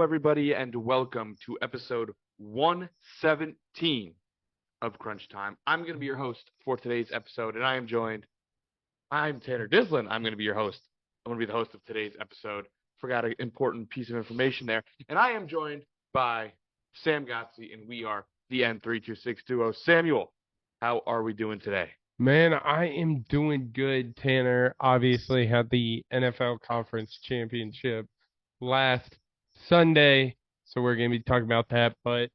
Hello, everybody, and welcome to episode 117 of Crunch Time. I'm going to be your host for today's episode, and I'm Tanner Dislin. I'm going to be your host. I'm going to be the host of today's episode. Forgot an important piece of information there. And I am joined by Sam Gotzi, and we are the N326 duo. Samuel, how are we doing today? Man, I am doing good, Tanner. Obviously had the NFL Conference Championship last Sunday, so we're going to be talking about that. But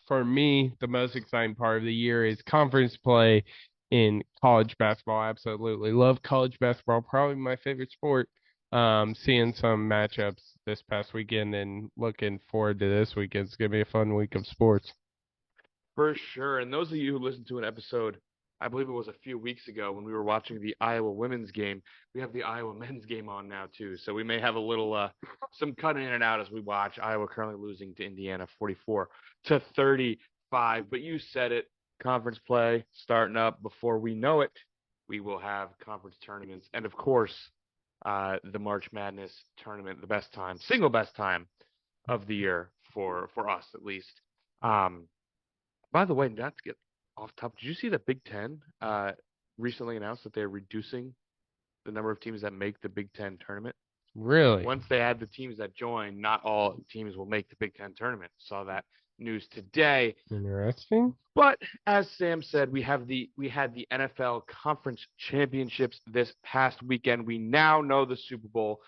for me, the most exciting part of the year is conference play in college basketball. Absolutely love college basketball. Probably my favorite sport. Seeing some matchups this past weekend and looking forward to this weekend. It's going to be a fun week of sports. For sure. And those of you who listened to an episode, I believe it was a few weeks ago when we were watching the Iowa women's game, we have the Iowa men's game on now too. So we may have a little some cutting in and out as we watch. Iowa currently losing to Indiana 44-35. But you said it, conference play starting up. Before we know it, we will have conference tournaments. And of course, the March Madness tournament, the best time, single best time of the year for us at least. By the way, not to get off topic, did you see that Big Ten recently announced that they're reducing the number of teams that make the Big Ten tournament? Really Once they add the teams that join, not all teams will make the Big Ten tournament. Saw that news today. interesting. But as Sam said, we had the NFL Conference Championships this past weekend. We now know the Super Bowl.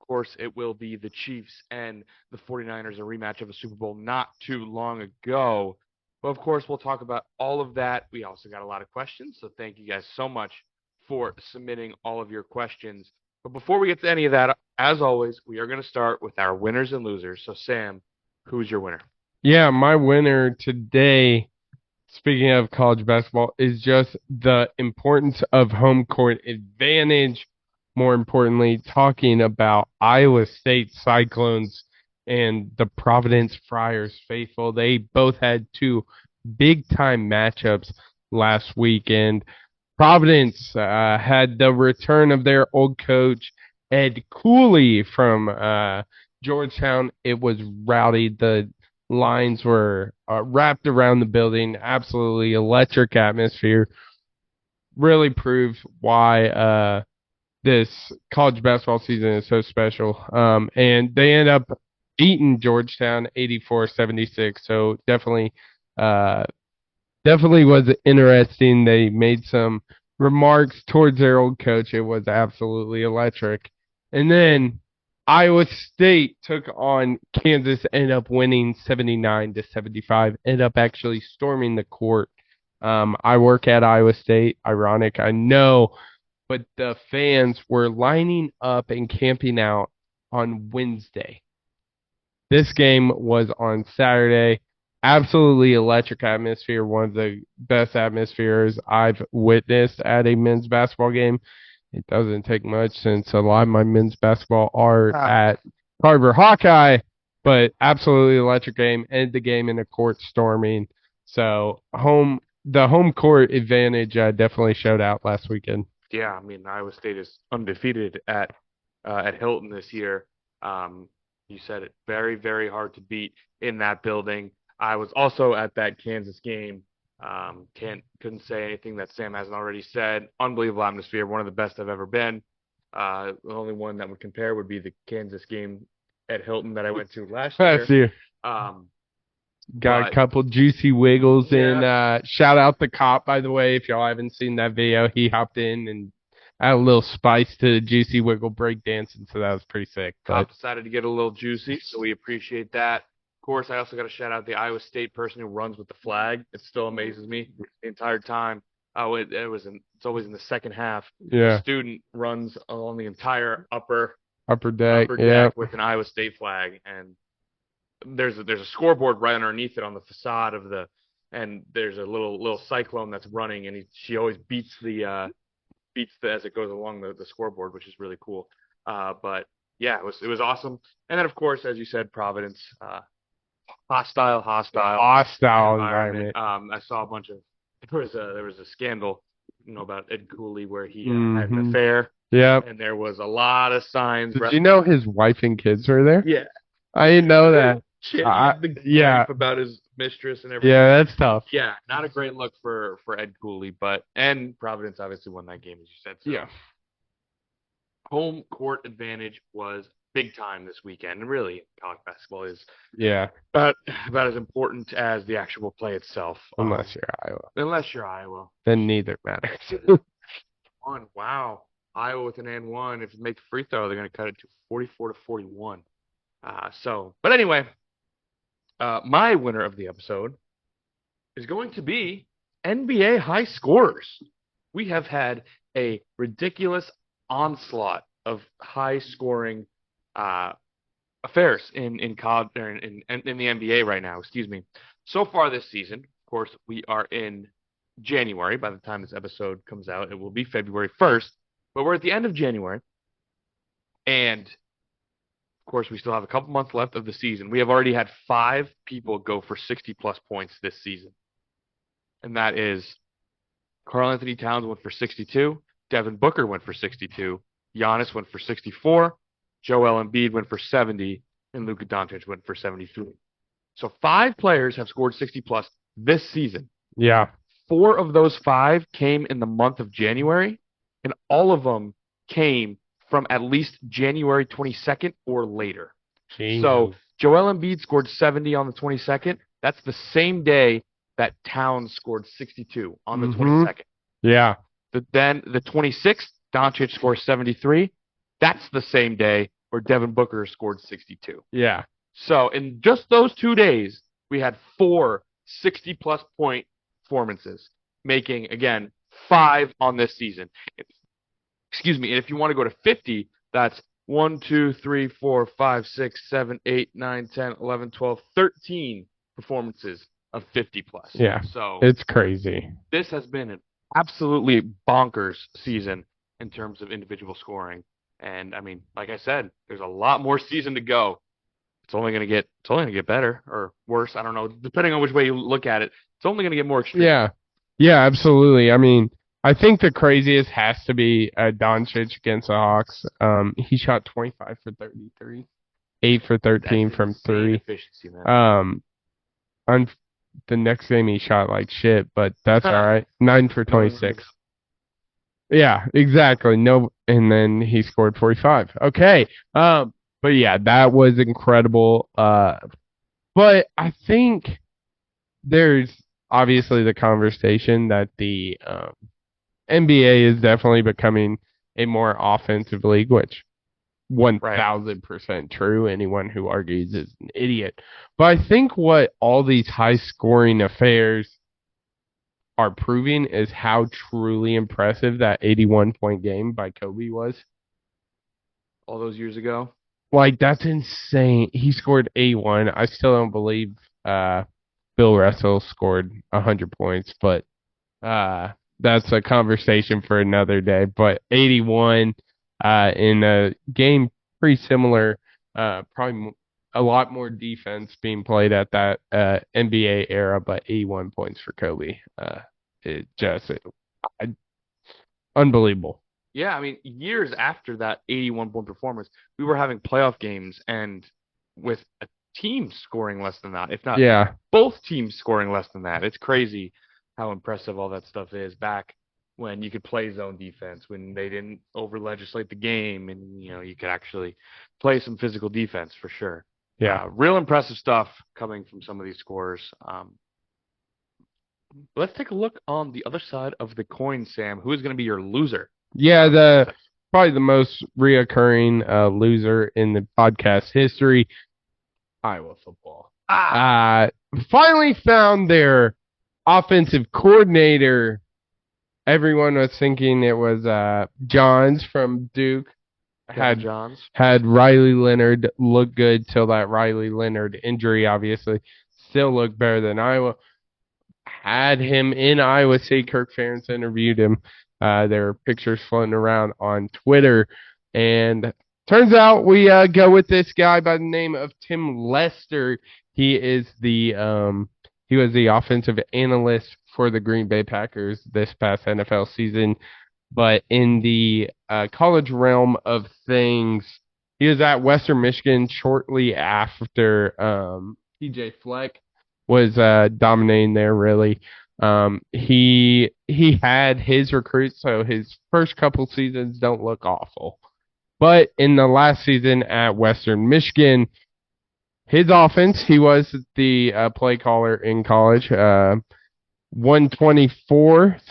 Of course, it will be the Chiefs and the 49ers, a rematch of a Super Bowl not too long ago. But of course, we'll talk about all of that. We also got a lot of questions, so thank you guys so much for submitting all of your questions. But before we get to any of that, as always, we are going to start with our winners and losers. So, Sam, who's your winner? Yeah, my winner today, speaking of college basketball, is just the importance of home court advantage. More importantly, talking about Iowa State Cyclones and the Providence Friars faithful. They both had two big time matchups last weekend. Providence had the return of their old coach, Ed Cooley from Georgetown. It was rowdy. The lines were wrapped around the building. Absolutely electric atmosphere. Really proved why this college basketball season is so special. And they end up beating Georgetown 84-76. So uh, definitely was interesting. They made some remarks towards their old coach. It was absolutely electric. And then Iowa State took on Kansas, ended up winning 79-75, ended up actually storming the court. I work at Iowa State. Ironic, I know, but the fans were lining up and camping out on Wednesday. This game was on Saturday. Absolutely electric atmosphere, one of the best atmospheres I've witnessed at a men's basketball game. It doesn't take much since a lot of my men's basketball are at Carver Hawkeye, but absolutely electric game. Ended the game in a court storming. So the home court advantage definitely showed out last weekend. Yeah, I mean, Iowa State is undefeated at Hilton this year. You said it, very, very hard to beat in that building. I was also at that Kansas game. Couldn't say anything that Sam hasn't already said. Unbelievable atmosphere, one of the best I've ever been. The only one that would compare would be the Kansas game at Hilton that I went to last year. Got a couple juicy wiggles in. Shout out the cop, by the way, if y'all haven't seen that video. He hopped in and added a little spice to the juicy wiggle break dancing, so that was pretty sick. Cop decided to get a little juicy, so we appreciate that. Of course, I also got to shout out the Iowa State person who runs with the flag. It still amazes me the entire time. It's always in the second half. Yeah. The student runs along the entire upper deck with an Iowa State flag, and there's a scoreboard right underneath it on the facade and there's a little cyclone that's running, and she always beats the as it goes along the scoreboard, which is really cool. But yeah, it was awesome. And then of course, as you said, Providence, hostile environment. I saw a bunch of there was a scandal, about Ed Cooley where he had an affair. Yeah. And there was a lot of signs. Did you know his wife and kids were there? Yeah. I didn't know that. The Yeah. gripe about his mistress and everything. Yeah, that's tough. Yeah, not a great look for Ed Cooley, and Providence obviously won that game, as you said. So. Yeah. Home court advantage was big time this weekend, and really, college basketball is about as important as the actual play itself. Unless you're Iowa. Unless you're Iowa. Then neither matters. Wow. Iowa with an and one. If you make the free throw, they're going to cut it to 44-41. But anyway, my winner of the episode is going to be NBA high scorers. We have had a ridiculous onslaught of high scoring affairs in college or in the NBA right now. Excuse me. So far this season, of course, we are in January. By the time this episode comes out, it will be February 1st. But we're at the end of January, and of course, we still have a couple months left of the season. We have already had 5 people go for 60-plus points this season, and that is Karl Anthony Towns went for 62, Devin Booker went for 62, Giannis went for 64, Joel Embiid went for 70, and Luka Doncic went for 73. So 5 players have scored 60-plus this season. Yeah. 4 of those 5 came in the month of January, and all of them came from at least January 22nd or later. Jeez. So Joel Embiid scored 70 on the 22nd. That's the same day that Towns scored 62 on the 22nd. Yeah. Then the 26th, Doncic scores 73. That's the same day where Devin Booker scored 62. Yeah. So in just those 2 days, we had 4 60-plus point performances, making, again, 5 on this season. Excuse me. And if you want to go to 50, that's 1, 2, 3, 4, 5, 6, 7, 8, 9, 10, 11, 12, 13 performances of 50-plus. Yeah. So it's crazy. This has been an absolutely bonkers season in terms of individual scoring. And I mean, like I said, there's a lot more season to go. It's only going to get better or worse. I don't know. Depending on which way you look at it, it's only going to get more extreme. Yeah. Yeah, absolutely. I mean, I think the craziest has to be Doncic against the Hawks. He shot 25 for 33, 8 for 13 from 3. Efficiency, man. On the next game he shot like shit, but that's all right. 9 for 26. Yeah, exactly. No, and then he scored 45. Okay. But yeah, that was incredible. But I think there's obviously the conversation that the NBA is definitely becoming a more offensive league, which 1,000% true. Anyone who argues is an idiot. But I think what all these high-scoring affairs are proving is how truly impressive that 81-point game by Kobe was. All those years ago? Like, that's insane. He scored 81. I still don't believe Bill Russell scored 100 points, but that's a conversation for another day. But 81 in a game pretty similar, probably a lot more defense being played at that NBA era, but 81 points for Kobe. It just unbelievable. Yeah, I mean, years after that 81-point performance, we were having playoff games and with a team scoring less than that, if not both teams scoring less than that. It's crazy how impressive all that stuff is back when you could play zone defense, when they didn't over-legislate the game, and you could actually play some physical defense for sure. Yeah. Real impressive stuff coming from some of these scorers. Let's take a look on the other side of the coin, Sam. Who is going to be your loser? Yeah, probably the most reoccurring loser in the podcast history, Iowa football. Finally found their offensive coordinator. Everyone was thinking it was Johns from Duke. Had Riley Leonard look good till that Riley Leonard injury, obviously. Still looked better than Iowa. Had him in Iowa State. Kirk Ferentz interviewed him. There are pictures floating around on Twitter. And turns out we go with this guy by the name of Tim Lester. He is he was the offensive analyst for the Green Bay Packers this past NFL season. But in the college realm of things, He was at Western Michigan shortly after PJ Fleck was dominating there, really. He had his recruits, so his first couple seasons don't look awful. But in the last season at Western Michigan, his offense, he was the play caller in college, 124th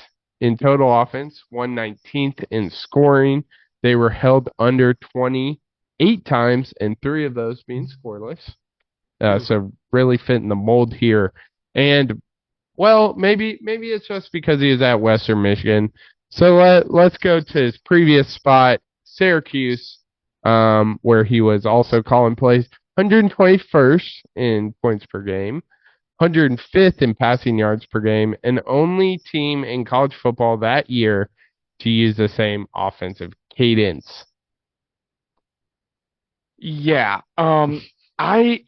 in total offense, 119th in scoring. They were held under 28 times, and 3 of those being scoreless. So really fitting the mold here. And, well, maybe it's just because he is at Western Michigan. So let's go to his previous spot, Syracuse, where he was also calling plays. 121st in points per game, 105th in passing yards per game, and only team in college football that year to use the same offensive cadence. Yeah. I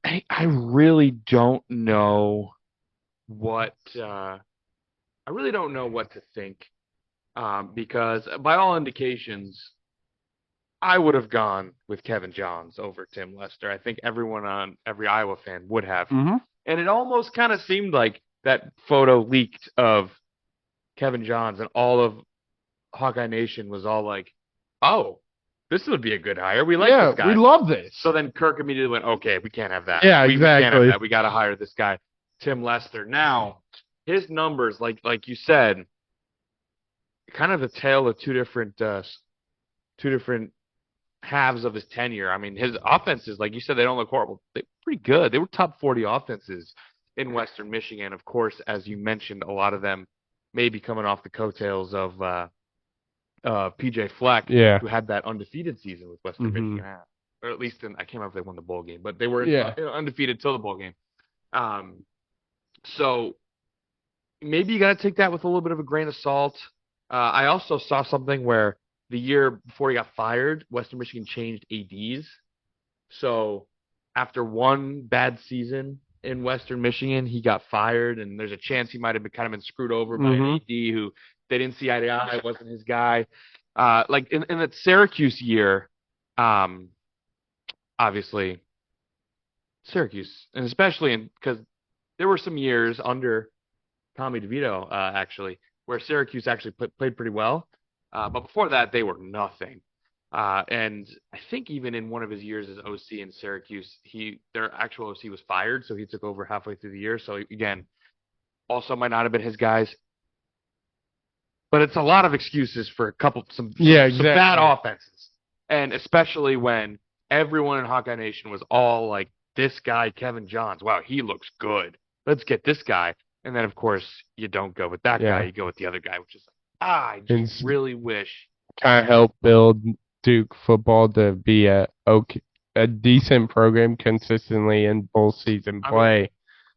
really don't know what I really don't know what to think. Because by all indications, I would have gone with Kevin Johns over Tim Lester. I think every Iowa fan would have. Mm-hmm. And it almost kind of seemed like that photo leaked of Kevin Johns and all of Hawkeye Nation was all like, oh, this would be a good hire. We like this guy. We love this. So then Kirk immediately went, okay, we can't have that. Yeah, We can't have exactly. that. We got to hire this guy, Tim Lester. Now, his numbers, like you said, kind of the tale of two different halves of his tenure. I mean, his offenses, like you said, they don't look horrible. They're pretty good. They were top 40 offenses in Western Michigan. Of course, as you mentioned, a lot of them may be coming off the coattails of PJ Fleck, who had that undefeated season with Western Michigan, or at least I can't remember if they won the bowl game, but they were undefeated till the bowl game. So maybe you got to take that with a little bit of a grain of salt. I also saw something where the year before he got fired, Western Michigan changed ADs. So after one bad season in Western Michigan, he got fired, and there's a chance he might have been screwed over by an AD who they didn't see eye to eye, wasn't his guy. Like in that Syracuse year, obviously Syracuse, and especially because there were some years under Tommy DeVito, actually, where Syracuse actually played pretty well. But before that, they were nothing. And I think even in one of his years as OC in Syracuse, their actual OC was fired, so he took over halfway through the year. So again, also might not have been his guys. But it's a lot of excuses for some bad offenses. And especially when everyone in Hawkeye Nation was all like, this guy, Kevin Johns, wow, he looks good. Let's get this guy. And then, of course, you don't go with that guy. You go with the other guy, which is like, I just really wish. Kind of helped build Duke football to be a decent program consistently in bowl season play. I mean,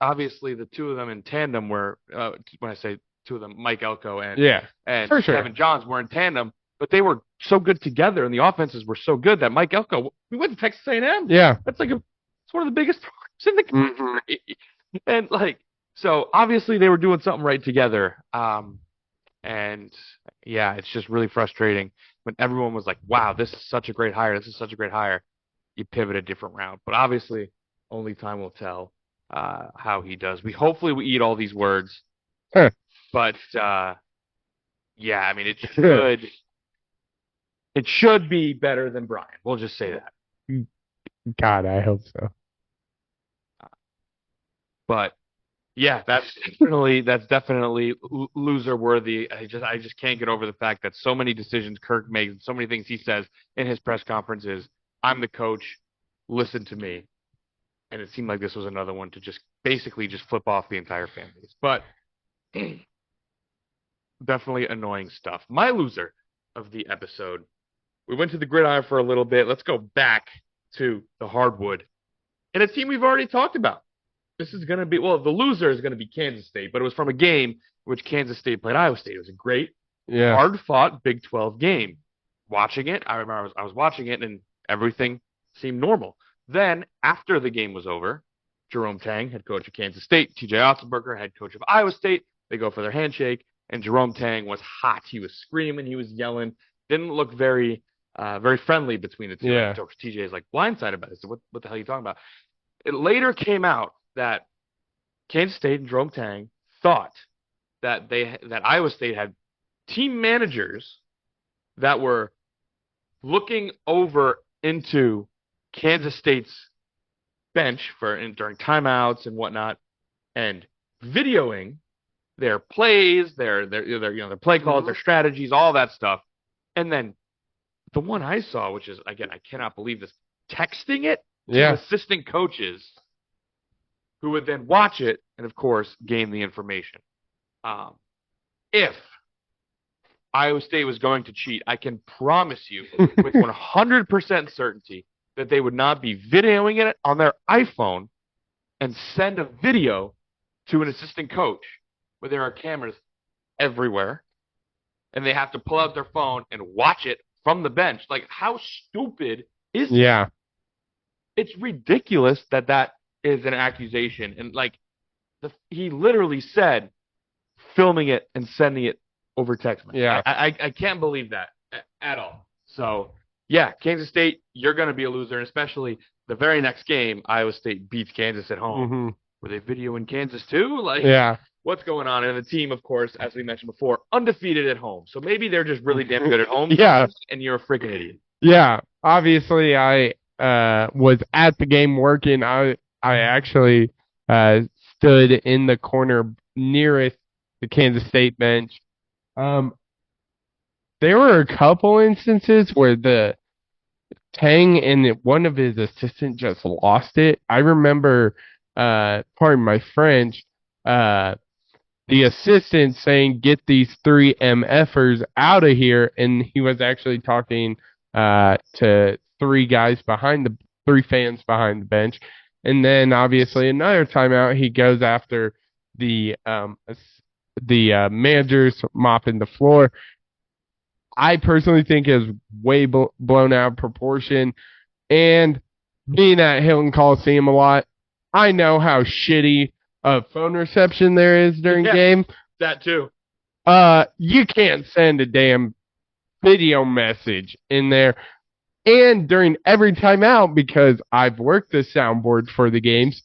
obviously, the two of them in tandem were, when I say two of them, Mike Elko and Kevin Johns were in tandem, but they were so good together, and the offenses were so good that Mike Elko, we went to Texas A&M. Yeah. That's like it's one of the biggest programs in the country. And like, so obviously they were doing something right together. And yeah, it's just really frustrating when everyone was like, wow, this is such a great hire. This is such a great hire. You pivot a different route. But obviously, only time will tell how he does. Hopefully we eat all these words. But yeah, I mean, it should be better than Brian. We'll just say that. God, I hope so. But yeah, that's definitely loser worthy. I just can't get over the fact that so many decisions Kirk makes and so many things he says in his press conferences. I'm the coach. Listen to me. And it seemed like this was another one to just basically just flip off the entire fan base. But definitely annoying stuff. My loser of the episode. We went to the gridiron for a little bit. Let's go back to the hardwood. And a team we've already talked about. This is going to be, the loser is going to be Kansas State, but it was from a game in which Kansas State played Iowa State. It was a great, hard-fought Big 12 game. Watching it, I remember I was watching it, and everything seemed normal. Then, after the game was over, Jerome Tang, head coach of Kansas State, TJ Otzelberger, head coach of Iowa State, they go for their handshake, and Jerome Tang was hot. He was screaming, he was yelling, didn't look very very friendly between the two. Yeah. Like, TJ is like blindsided about it. So what the hell are you talking about? It later came out that Kansas State and Jerome Tang thought that Iowa State had team managers that were looking over into Kansas State's bench during timeouts and whatnot, and videoing their plays, their play calls, their strategies, all that stuff. And then the one I saw, which is, again, I cannot believe this, texting it to assistant coaches who would then watch it and, of course, gain the information. If Iowa State was going to cheat, I can promise you with 100% certainty that they would not be videoing it on their iPhone and send a video to an assistant coach where there are cameras everywhere and they have to pull out their phone and watch it from the bench. Like, how stupid is Yeah. it? It's ridiculous that is an accusation. And, like, he literally said filming it and sending it over text message. Yeah. I can't believe that at all. So, yeah, Kansas State, you're going to be a loser, and especially the very next game, Iowa State beats Kansas at home. Mm-hmm. Were they videoing Kansas too? Like, yeah. What's going on? And the team, of course, as we mentioned before, undefeated at home. So maybe they're just really damn good at home. Yeah. And you're a freaking idiot. Yeah. Obviously, I was at the game working. I actually stood in the corner nearest the Kansas State bench. There were a couple instances where the Tang and one of his assistants just lost it. I remember, pardon my French, the assistant saying, "Get these three MFers out of here," and he was actually talking to three fans behind the bench. And then obviously another timeout, he goes after the managers mopping the floor. I personally think is way blown out of proportion. And being at Hilton Coliseum a lot, I know how shitty a phone reception there is during game. That too. You can't send a damn video message in there. And during every timeout, because I've worked the soundboard for the games,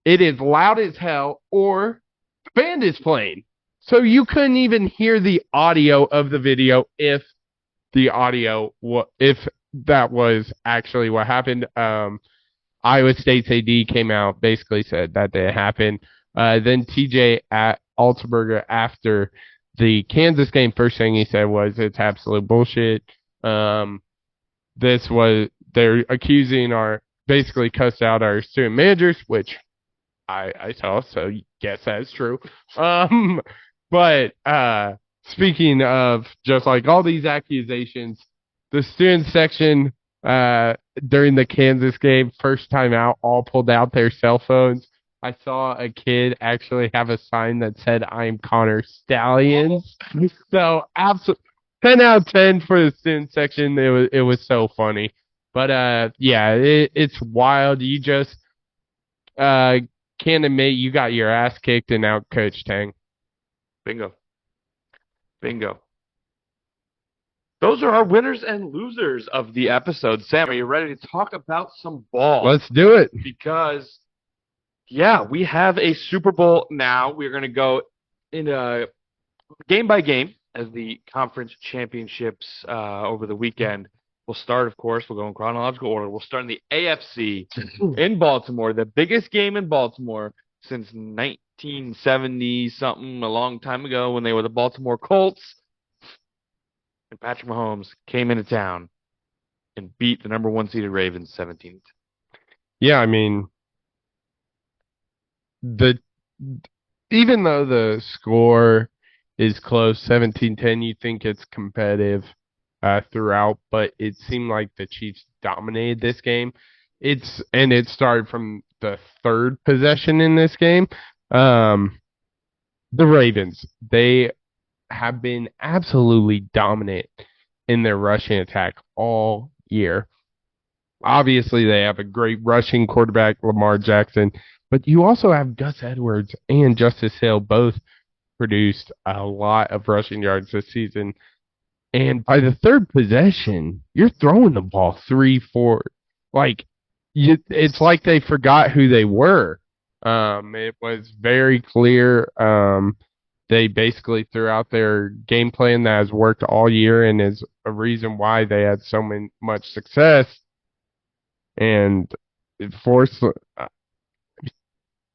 it is loud as hell or the band is playing. So you couldn't even hear the audio of the video if that was actually what happened. Iowa State's AD came out, basically said that didn't happen. Then TJ Altenberger, after the Kansas game, first thing he said was, "It's absolute bullshit." They're accusing basically cussed out our student managers, which I saw, so guess that's true. But speaking of just like all these accusations, the student section during the Kansas game, first time out, all pulled out their cell phones. I saw a kid actually have a sign that said, "I'm Connor Stallions." So absolutely 10 out of 10 for the student section. It was so funny. But yeah, it's wild. You just can't admit you got your ass kicked and out Coach Tang. Bingo. Those are our winners and losers of the episode. Sam, are you ready to talk about some ball? Let's do it. Because, yeah, we have a Super Bowl now. We're going to go in game by game as the conference championships over the weekend. We'll start, of course, we'll go in chronological order. We'll start in the AFC in Baltimore, the biggest game in Baltimore since 1970-something, a long time ago when they were the Baltimore Colts. And Patrick Mahomes came into town and beat the number one seeded Ravens 17. Yeah, I mean, even though the score is close, 17-10, you think it's competitive throughout, but it seemed like the Chiefs dominated this game. It started from the third possession in this game. The Ravens, they have been absolutely dominant in their rushing attack all year. Obviously, they have a great rushing quarterback, Lamar Jackson, but you also have Gus Edwards and Justice Hill, both produced a lot of rushing yards this season. And by the third possession, you're throwing the ball 3, 4. Like, it's like they forgot who they were. It was very clear. They basically threw out their game plan that has worked all year and is a reason why they had so much success. And it forced.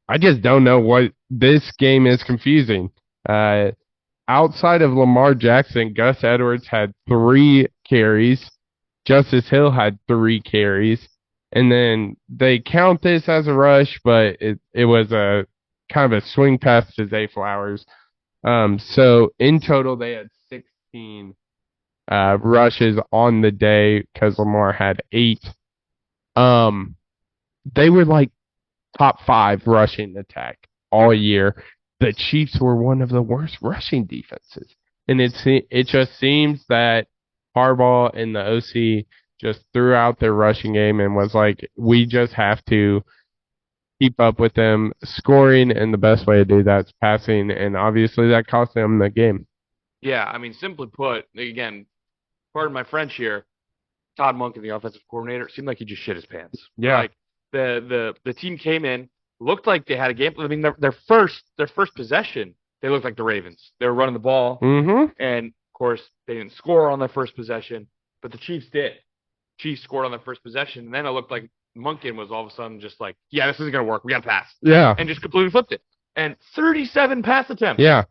I just don't know what this game is confusing. Outside of Lamar Jackson, Gus Edwards had 3 carries. Justice Hill had 3 carries. And then they count this as a rush, but it was a kind of a swing pass to Zay Flowers. So in total, they had 16 rushes on the day because Lamar had 8. They were like top 5 rushing attack all year. The Chiefs were one of the worst rushing defenses. And it just seems that Harbaugh and the OC just threw out their rushing game and was like, we just have to keep up with them scoring, and the best way to do that is passing, and obviously that cost them the game. Yeah, I mean, simply put, again, pardon my French here, Todd Monken, the offensive coordinator, seemed like he just shit his pants. Yeah. Like the team came in, looked like they had a game. I mean, their first possession, they looked like the Ravens. They were running the ball, and of course they didn't score on their first possession, but the Chiefs did. Chiefs scored on their first possession, and then it looked like Monken was all of a sudden just like, yeah, this isn't gonna work. We got to pass. Yeah. And just completely flipped it. And 37 pass attempts. Yeah.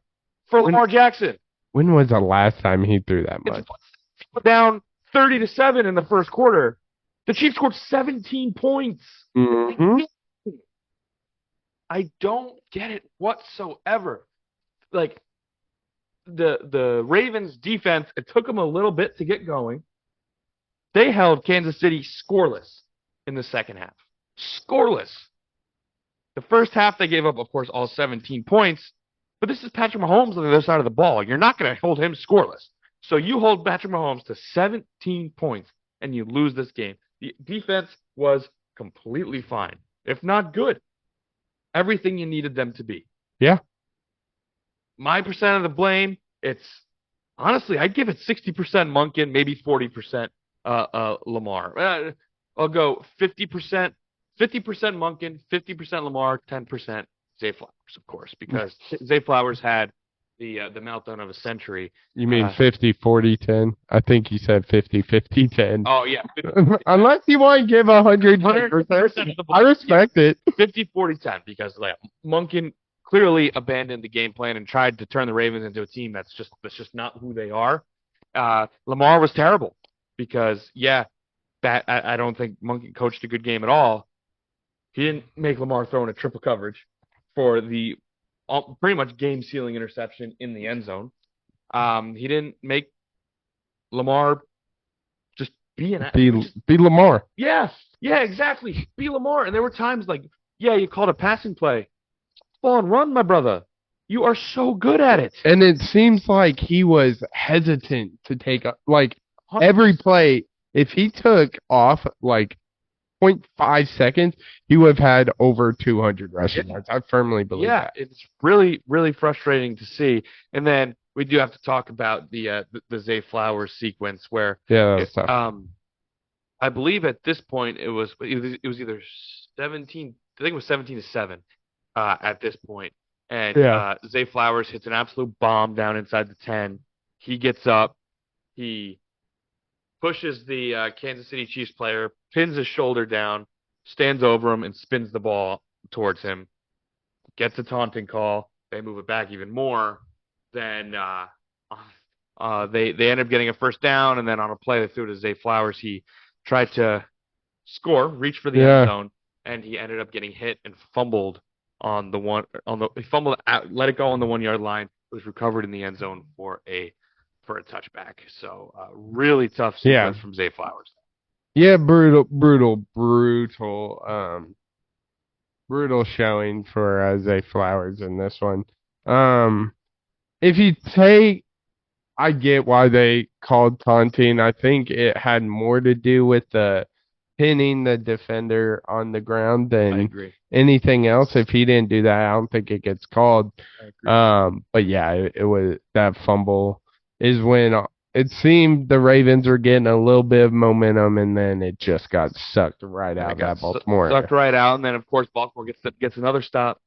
For Lamar Jackson. When was the last time he threw that much? Down 30-7 in the first quarter. The Chiefs scored 17 points. I don't get it whatsoever. Like the Ravens defense, it took them a little bit to get going. They held Kansas City scoreless in the second half. Scoreless. The first half they gave up, of course, all 17 points. But this is Patrick Mahomes on the other side of the ball. You're not going to hold him scoreless. So you hold Patrick Mahomes to 17 points and you lose this game. The defense was completely fine, if not good. Everything you needed them to be. Yeah. My percent of the blame, it's honestly, I'd give it 60% Monken, maybe 40% Lamar. I'll go 50% Monken, 50% Lamar, 10% Zay Flowers, of course, because Zay Flowers had the meltdown of a century. You mean 50-40-10? I think you said 50-50-10. Oh, yeah. Unless you want to give 100%. I respect it. 50-40-10, because like, Monken clearly abandoned the game plan and tried to turn the Ravens into a team that's just not who they are. Lamar was terrible because, I don't think Monken coached a good game at all. He didn't make Lamar throw in a triple coverage for the pretty much game-sealing interception in the end zone. He didn't make Lamar just be Lamar. Yeah, exactly. Be Lamar. And there were times like, you called a passing play. Ball and run, my brother. You are so good at it. And it seems like he was hesitant to take every play. If he took off 0.5 seconds, he would have had over 200 rushing yards. I firmly believe that. Yeah, it's really, really frustrating to see. And then we do have to talk about the Zay Flowers sequence where that was tough. I believe at this point it was either 17. I think it was 17-7 at this point. And Zay Flowers hits an absolute bomb down inside the 10. He gets up. He pushes the Kansas City Chiefs player, pins his shoulder down, stands over him, and spins the ball towards him. Gets a taunting call. They move it back even more. Then they end up getting a first down, and then on a play they threw to Zay Flowers. He tried to score, reach for the end zone, and he ended up getting hit and fumbled he fumbled out, let it go on the 1-yard line. It was recovered in the end zone for a touchback. So really tough sequence from Zay Flowers. Yeah, brutal showing for Zay Flowers in this one. If you I get why they called taunting. I think it had more to do with the pinning the defender on the ground than anything else. If he didn't do that, I don't think it gets called. But yeah, it was that fumble is when it seemed the Ravens were getting a little bit of momentum, and then it just got sucked right out of that Baltimore. Sucked right out, and then of course Baltimore gets another stop,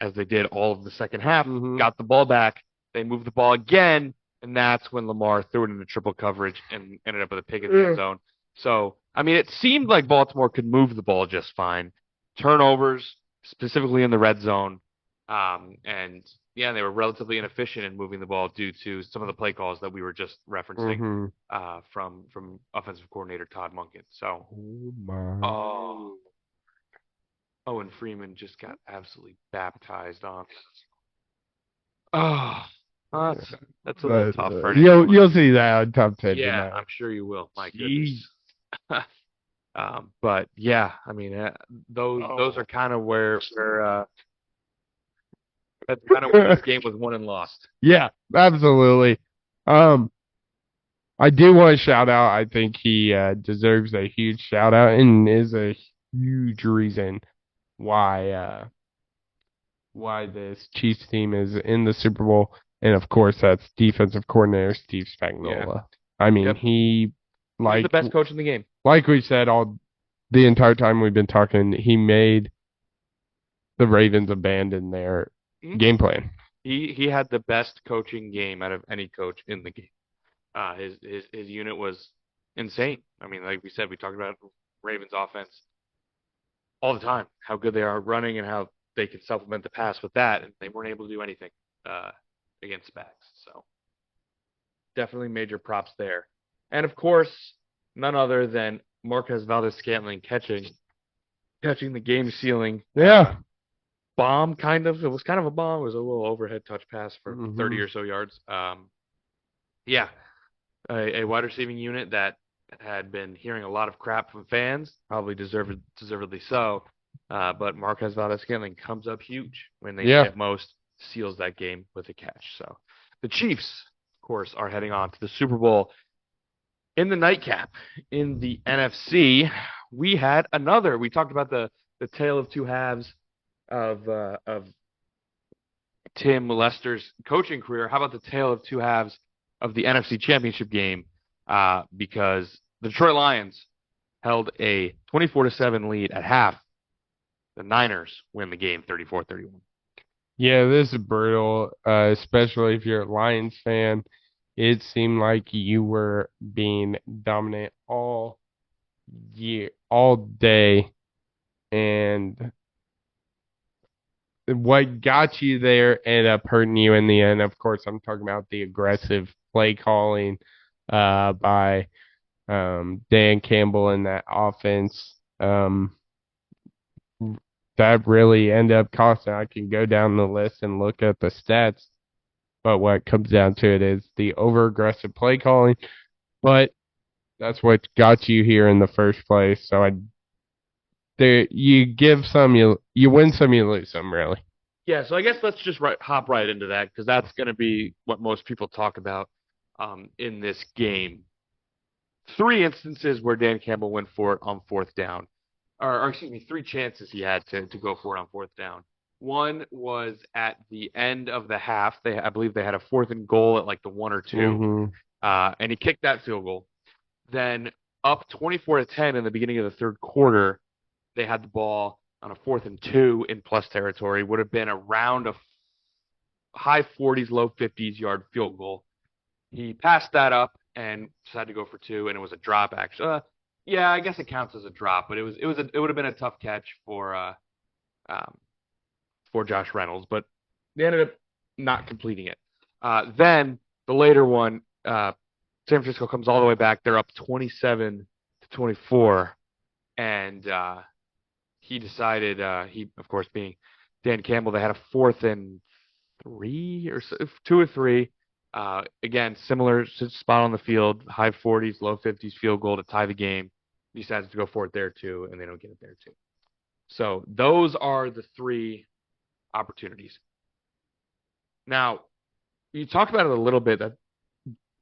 as they did all of the second half. Got the ball back. They moved the ball again, and that's when Lamar threw it into triple coverage and ended up with a pick in the end zone. So, I mean, it seemed like Baltimore could move the ball just fine. Turnovers, specifically in the red zone, and yeah, they were relatively inefficient in moving the ball due to some of the play calls that we were just referencing from offensive coordinator Todd Monken. So, Owen Freeman just got absolutely baptized on. Oh, that's a little tough for anyone. You'll see that on top 10 Yeah, tonight. I'm sure you will. My goodness. But yeah, I mean, those are kind of where that's kind of where this game was won and lost. Yeah, absolutely. I do want to shout out. I think he deserves a huge shout out and is a huge reason why this Chiefs team is in the Super Bowl. And of course, that's defensive coordinator Steve Spagnuolo. Yeah. I mean, he's the best coach in the game. Like we said the entire time we've been talking, he made the Ravens abandon their game plan. He had the best coaching game out of any coach in the game. His unit was insane. I mean, like we said, we talked about Ravens offense all the time, how good they are running and how they can supplement the pass with that, and they weren't able to do anything against Spags. So definitely major props there. And of course, none other than Marquez Valdes-Scantling catching the game-sealing bomb, kind of. It was kind of a bomb. It was a little overhead touch pass for 30 or so yards. A wide receiving unit that had been hearing a lot of crap from fans, probably deservedly so. But Marquez Valdes-Scantling comes up huge when they get most, seals that game with a catch. So the Chiefs, of course, are heading on to the Super Bowl. In the nightcap, in the NFC, we had another. We talked about the tale of two halves of Tim Lester's coaching career. How about the tale of two halves of the NFC Championship game? Because the Detroit Lions held a 24-7 lead at half. The Niners win the game 34-31. Yeah, this is brutal, especially if you're a Lions fan. It seemed like you were being dominant all day, and what got you there ended up hurting you in the end. Of course, I'm talking about the aggressive play calling by Dan Campbell in that offense. That really ended up costing. I can go down the list and look at the stats, but what comes down to it is the over-aggressive play calling. But that's what got you here in the first place. So you give some, you win some, you lose some, really. Yeah, so I guess let's just hop right into that, because that's going to be what most people talk about in this game. 3 instances where Dan Campbell went for it on fourth down. Or excuse me, 3 chances he had to go for it on fourth down. One was at the end of the half. I believe they had a 4th and goal at like the 1 or 2, and he kicked that field goal. Then up 24-10 in the beginning of the third quarter, they had the ball on a 4th and 2 in plus territory. Would have been around a high 40s, low 50s yard field goal. He passed that up and decided to go for 2, and it was a drop. Actually, yeah, I guess it counts as a drop, but it would have been a tough catch for Josh Reynolds, but they ended up not completing it. Then the later one, San Francisco comes all the way back. They're up 27-24, and he decided, of course, being Dan Campbell, they had a 4th and 3 or 2 or 3. Again, similar spot on the field, high 40s, low 50s field goal to tie the game. He decides to go for it there too, and they don't get it there too. So those are the 3 opportunities. Now, you talked about it a little bit.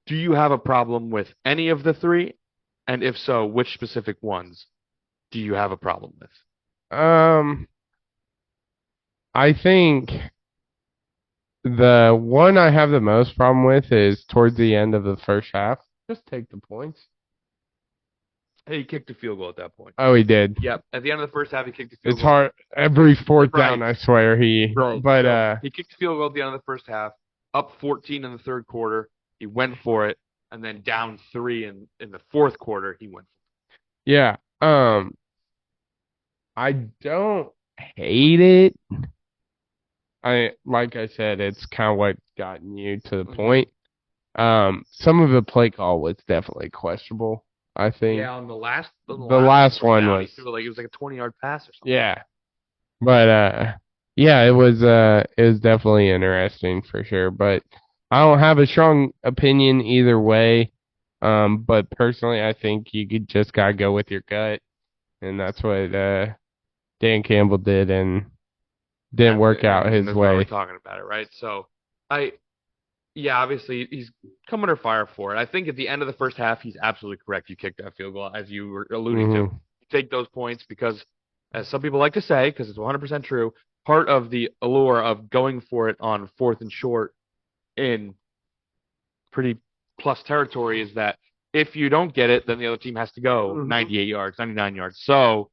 Do you have a problem with any of the 3? And if so, which specific ones do you have a problem with? I think The one I have the most problem with is towards the end of the first half. Just take the points. Hey, he kicked a field goal at that point. Oh, he did. Yep. At the end of the first half, he kicked a field It's goal. hard. Every fourth Right. down, I swear he. Right. But So he kicked a field goal at the end of the first half, up 14 in the third quarter. He went for it, and then down 3 in the fourth quarter. He went. yeah. I don't hate it. Like I said, it's kind of what gotten you to the point. Some of the play call was definitely questionable, I think. Yeah, on the last last one down, was it was like a 20-yard pass or something. yeah. But yeah, it was definitely interesting for sure. But I don't have a strong opinion either way. But personally I think you could just gotta go with your gut, and that's what Dan Campbell did, and didn't work out his that's why we're way. talking about it, right? So yeah, obviously he's come under fire for it. I think at the end of the first half, he's absolutely correct. You kicked that field goal, as you were alluding to. You take those points because, as some people like to say, because it's 100% true, part of the allure of going for it on 4th and short in pretty plus territory is that if you don't get it, then the other team has to go 98 yards, 99 yards. So,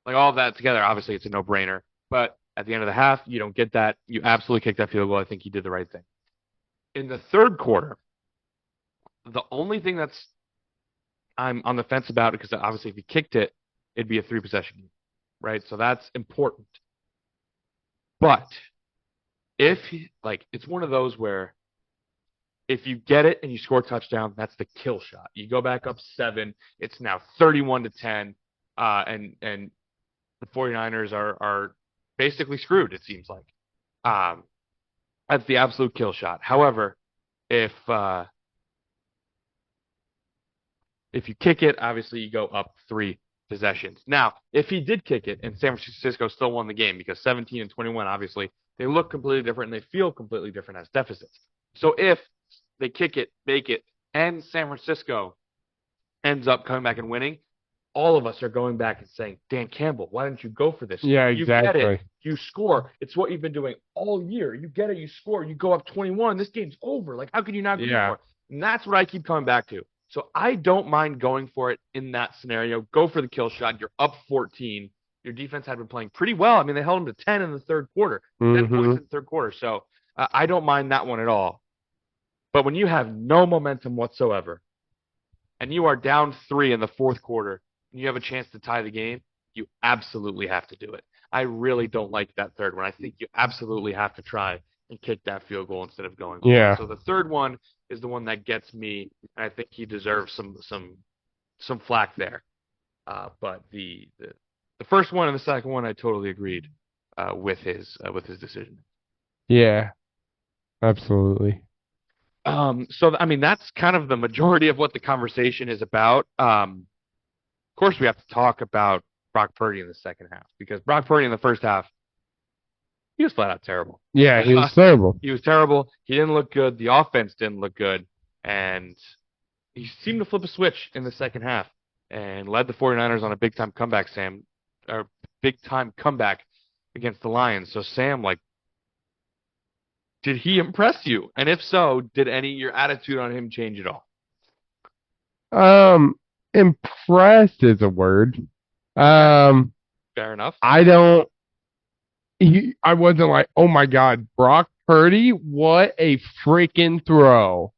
like all of that together, obviously it's a no-brainer. But at the end of the half, you don't get that. You absolutely kicked that field goal. I think you did the right thing. In the third quarter, the only thing I'm on the fence about, because obviously if you kicked it, it'd be a 3-possession game, right? So that's important. But if it's one of those where if you get it and you score a touchdown, that's the kill shot. You go back up 7, it's now 31-10, and the 49ers are basically screwed, it seems like. That's the absolute kill shot. However, if you kick it, obviously you go up 3 possessions. Now, if he did kick it and San Francisco still won the game, because 17 and 21, obviously, they look completely different and they feel completely different as deficits. So if they kick it, make it, and San Francisco ends up coming back and winning, all of us are going back and saying, Dan Campbell, why didn't you go for this? Yeah, exactly. You get it. You score. It's what you've been doing all year. You get it. You score. You go up 21. This game's over. Like, how can you not go for it? And that's what I keep coming back to. So I don't mind going for it in that scenario. Go for the kill shot. You're up 14. Your defense had been playing pretty well. I mean, they held them to 10 in the third quarter, 10 points in the third quarter. So I don't mind that one at all. But when you have no momentum whatsoever, and you are down 3 in the fourth quarter, and you have a chance to tie the game, you absolutely have to do it. I really don't like that third one. I think you absolutely have to try and kick that field goal instead of going. Yeah. So the third one is the one that gets me, and I think he deserves some flack there. But the first one and the second one, I totally agreed with his decision. Yeah, absolutely. So I mean, that's kind of the majority of what the conversation is about. Of course, we have to talk about Brock Purdy in the second half, because Brock Purdy in the first half, he was flat out terrible. Yeah, he was terrible. He was terrible. He didn't look good. The offense didn't look good. And he seemed to flip a switch in the second half and led the 49ers on a big-time comeback, big-time comeback against the Lions. So, Sam, did he impress you? And if so, did your attitude on him change at all? Impressed is a word. Fair enough. I wasn't like, oh my God, Brock Purdy, what a freaking throw.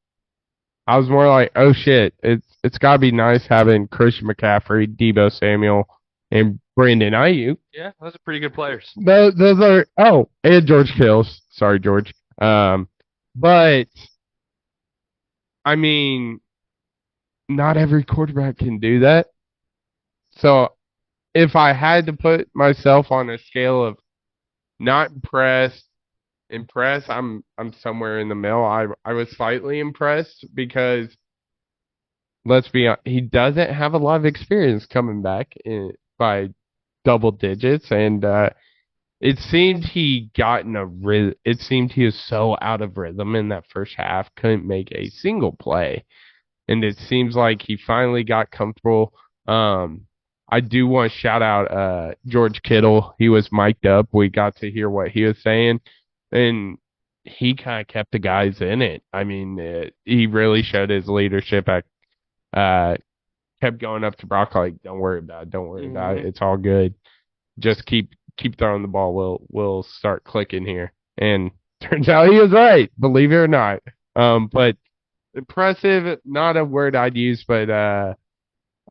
I was more like, oh shit, it's gotta be nice having Christian McCaffrey, Deebo Samuel, and Brandon Ayuk. Yeah, those are pretty good players. Those are and George Kills. Sorry, George. But I mean, not every quarterback can do that. So if I had to put myself on a scale of not impressed, I'm somewhere in the middle. I was slightly impressed because let's be honest, he doesn't have a lot of experience coming back by double digits, and it seemed he was so out of rhythm in that first half, couldn't make a single play. And it seems like he finally got comfortable. I do want to shout out George Kittle. He was mic'd up. We got to hear what he was saying. And he kind of kept the guys in it. I mean, he really showed his leadership at kept going up to Brock like, "Don't worry about it. Don't worry about it. Hmm. It's all good. Just keep throwing the ball. We'll start clicking here." And turns out he was right, believe it or not. But impressive, not a word I'd use, but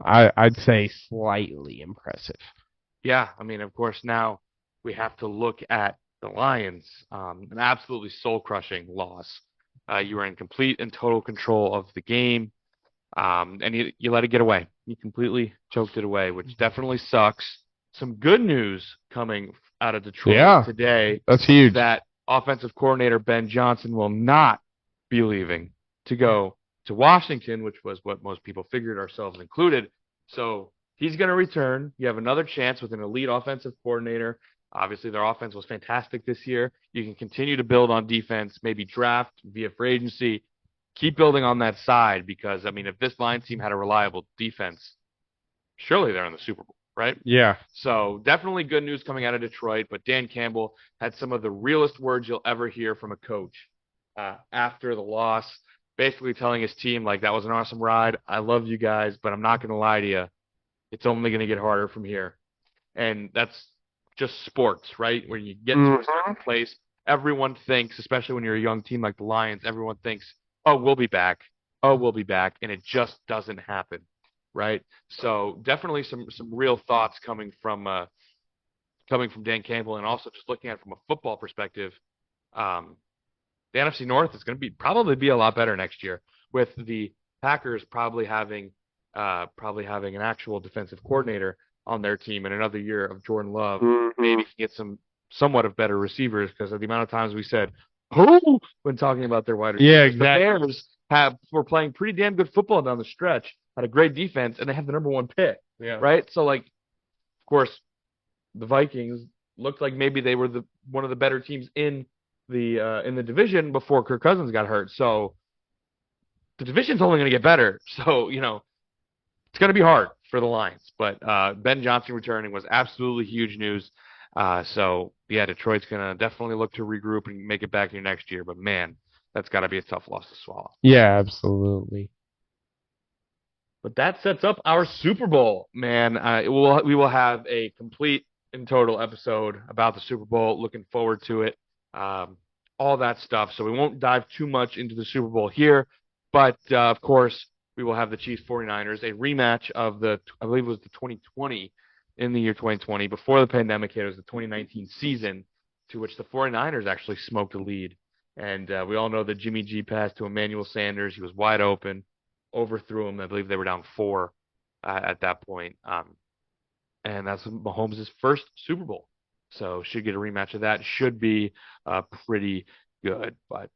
I'd say slightly impressive. Yeah, I mean, of course, now we have to look at the Lions. An absolutely soul-crushing loss. You were in complete and total control of the game, and you let it get away. You completely choked it away, which definitely sucks. Some good news coming out of Detroit Yeah, today that's is huge. that offensive coordinator Ben Johnson will not be leaving to go to Washington, which was what most people figured, ourselves included. So he's going to return. You have another chance with an elite offensive coordinator. Obviously, their offense was fantastic this year. You can continue to build on defense, maybe draft via free agency. Keep building on that side because, I mean, if this Lions team had a reliable defense, surely they're in the Super Bowl, right? Yeah. So definitely good news coming out of Detroit. But Dan Campbell had some of the realest words you'll ever hear from a coach after the loss, basically telling his team, like, that was an awesome ride. I love you guys, but I'm not going to lie to you. It's only going to get harder from here. And that's just sports, right? When you get to a certain place, everyone thinks, especially when you're a young team like the Lions, everyone thinks, oh, we'll be back. Oh, we'll be back. And it just doesn't happen, right? So definitely some real thoughts coming from Dan Campbell, and also just looking at it from a football perspective. Um, the NFC North is going to probably be a lot better next year with the Packers probably having an actual defensive coordinator on their team and another year of Jordan Love. Maybe can get some somewhat of better receivers because of the amount of times we said who when talking about their wide receivers. Yeah, The exactly. Bears were playing pretty damn good football down the stretch, had a great defense, and they have the number one pick, Yeah. right? So like, of course, the Vikings looked like maybe they were the one of the better teams in the division before Kirk Cousins got hurt. So the division's only going to get better. So it's going to be hard for the Lions. But Ben Johnson returning was absolutely huge news. So yeah, Detroit's going to definitely look to regroup and make it back here next year. But man, that's got to be a tough loss to swallow. Yeah, absolutely. But that sets up our Super Bowl, man. We will have a complete and total episode about the Super Bowl. Looking forward to it. Um, all that stuff. So we won't dive too much into the Super Bowl here, but of course we will have the Chiefs 49ers, a rematch of I believe it was the 2020 in the year 2020 before the pandemic hit. It was the 2019 season to which the 49ers actually smoked a lead. And we all know the Jimmy G pass to Emmanuel Sanders. He was wide open, overthrew him. I believe they were down 4 at that point. And that's Mahomes' first Super Bowl. So should get a rematch of that. Should be pretty good. But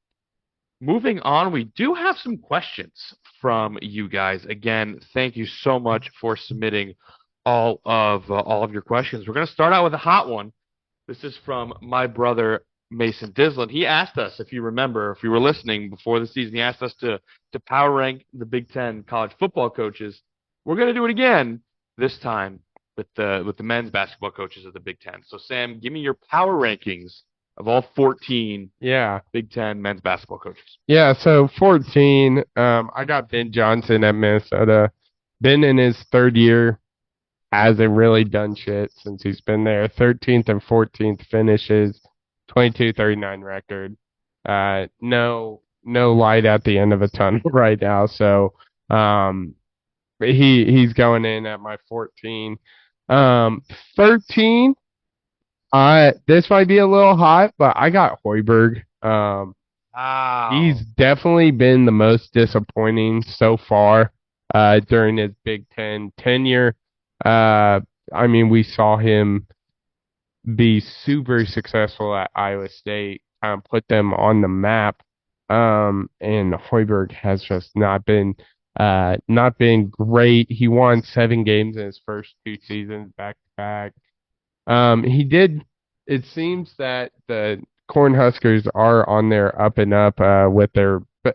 moving on, we do have some questions from you guys. Again, thank you so much for submitting all of your questions. We're going to start out with a hot one. This is from my brother Mason Dislin. He asked us, if you remember, if you were listening before the season, he asked us to power rank the Big Ten college football coaches. We're going to do it again this time with the men's basketball coaches of the Big Ten. So Sam, give me your power rankings of all 14 Yeah. Big Ten men's basketball coaches. Yeah, so 14, I got Ben Johnson at Minnesota. Ben in his third year hasn't really done shit since he's been there. 13th and 14th finishes, 22-39 record. No light at the end of a tunnel right now. So, he's going in at my 14. 13, this might be a little hot, but I got Hoiberg. He's definitely been the most disappointing so far during his Big Ten tenure. I mean, we saw him be super successful at Iowa State, kind of put them on the map. And Hoiberg has just not been great. He won 7 games in his first 2 seasons back to back. He did. It seems that the Cornhuskers are on their up and up with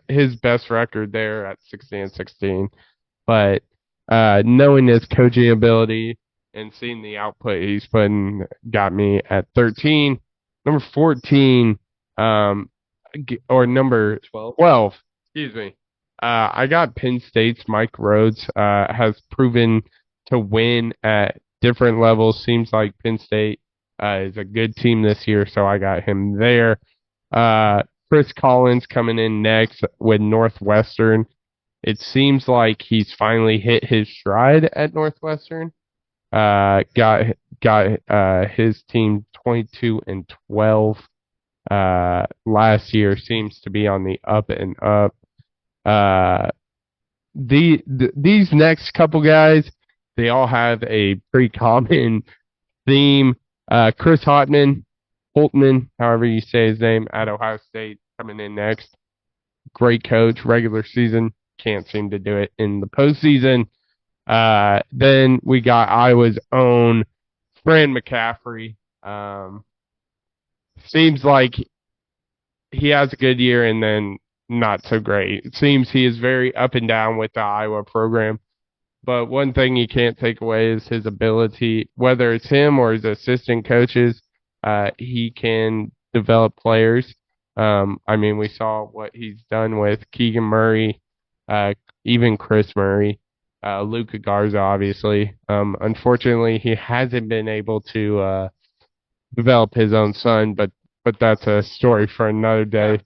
his best record there at 16-16. But knowing his coaching ability and seeing the output he's putting got me at 13. Number 14, or number 12. 12. Excuse me. I got Penn State's Mike Rhodes. Has proven to win at different levels. Seems like Penn State is a good team this year, so I got him there. Chris Collins coming in next with Northwestern. It seems like he's finally hit his stride at Northwestern. Got his team 22-12. Last year seems to be on the up and up. Uh, these next couple guys, they all have a pretty common theme. Chris Holtman, however you say his name, at Ohio State, coming in next. Great coach, regular season. Can't seem to do it in the postseason. Then we got Iowa's own Fran McCaffrey. Seems like he has a good year and then not so great. It seems he is very up and down with the Iowa program. But one thing you can't take away is his ability, whether it's him or his assistant coaches, he can develop players. I mean, we saw what he's done with Keegan Murray, even Chris Murray, Luka Garza, obviously. Unfortunately, he hasn't been able to develop his own son, but that's a story for another day.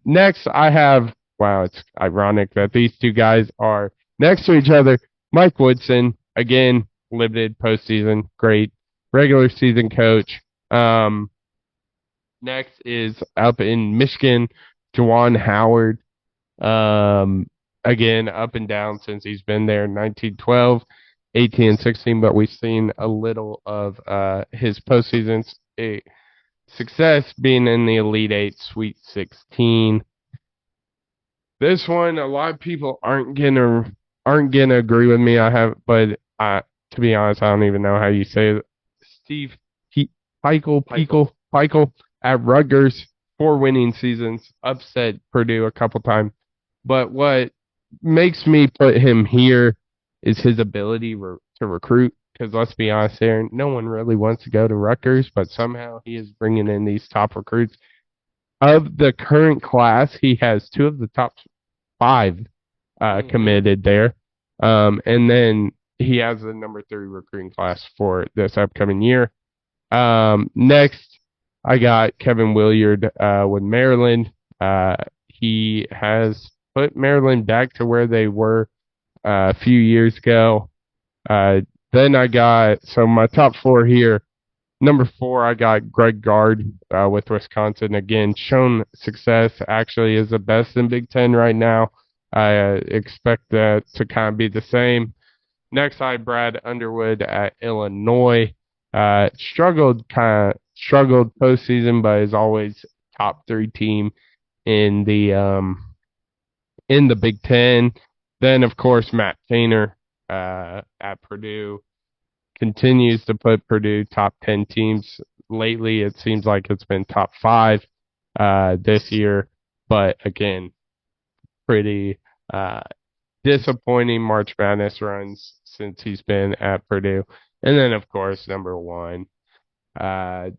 Next, I have, wow, it's ironic that these two guys are next to each other. Mike Woodson, again, limited postseason, great regular season coach. Next is up in Michigan, Juwan Howard. Again, up and down since he's been there, 19-12, 18-16, but we've seen a little of his postseason success being in the Elite Eight, Sweet 16. This one, a lot of people aren't gonna agree with me. But to be honest, I don't even know how you say it. Steve Pikel at Rutgers, 4 winning seasons, upset Purdue a couple times. But what makes me put him here is his ability to recruit. Because let's be honest here, no one really wants to go to Rutgers, but somehow he is bringing in these top recruits. Of the current class, he has 2 of the top 5 committed there. And then he has the number 3 recruiting class for this upcoming year. Next, I got Kevin Williard with Maryland. He has put Maryland back to where they were a few years ago. Then I got, so my top 4 here. Number 4, I got Greg Gard with Wisconsin. Again, shown success, actually is the best in Big Ten right now. I expect that to kind of be the same. Next, I had Brad Underwood at Illinois. Struggled postseason, but is always top 3 team in the Big Ten. Then, of course, Matt Painter at Purdue continues to put Purdue top 10 teams. Lately, it seems like it's been top 5 this year, but again, pretty disappointing March Madness runs since he's been at Purdue. And then, of course, number 1, Tom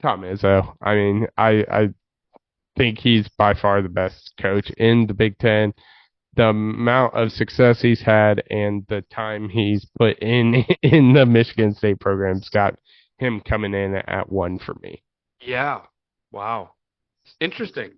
Izzo. I mean, I think he's by far the best coach in the Big Ten. The amount of success he's had and the time he's put in the Michigan State program's got him coming in at 1 for me. Yeah. Wow. Interesting.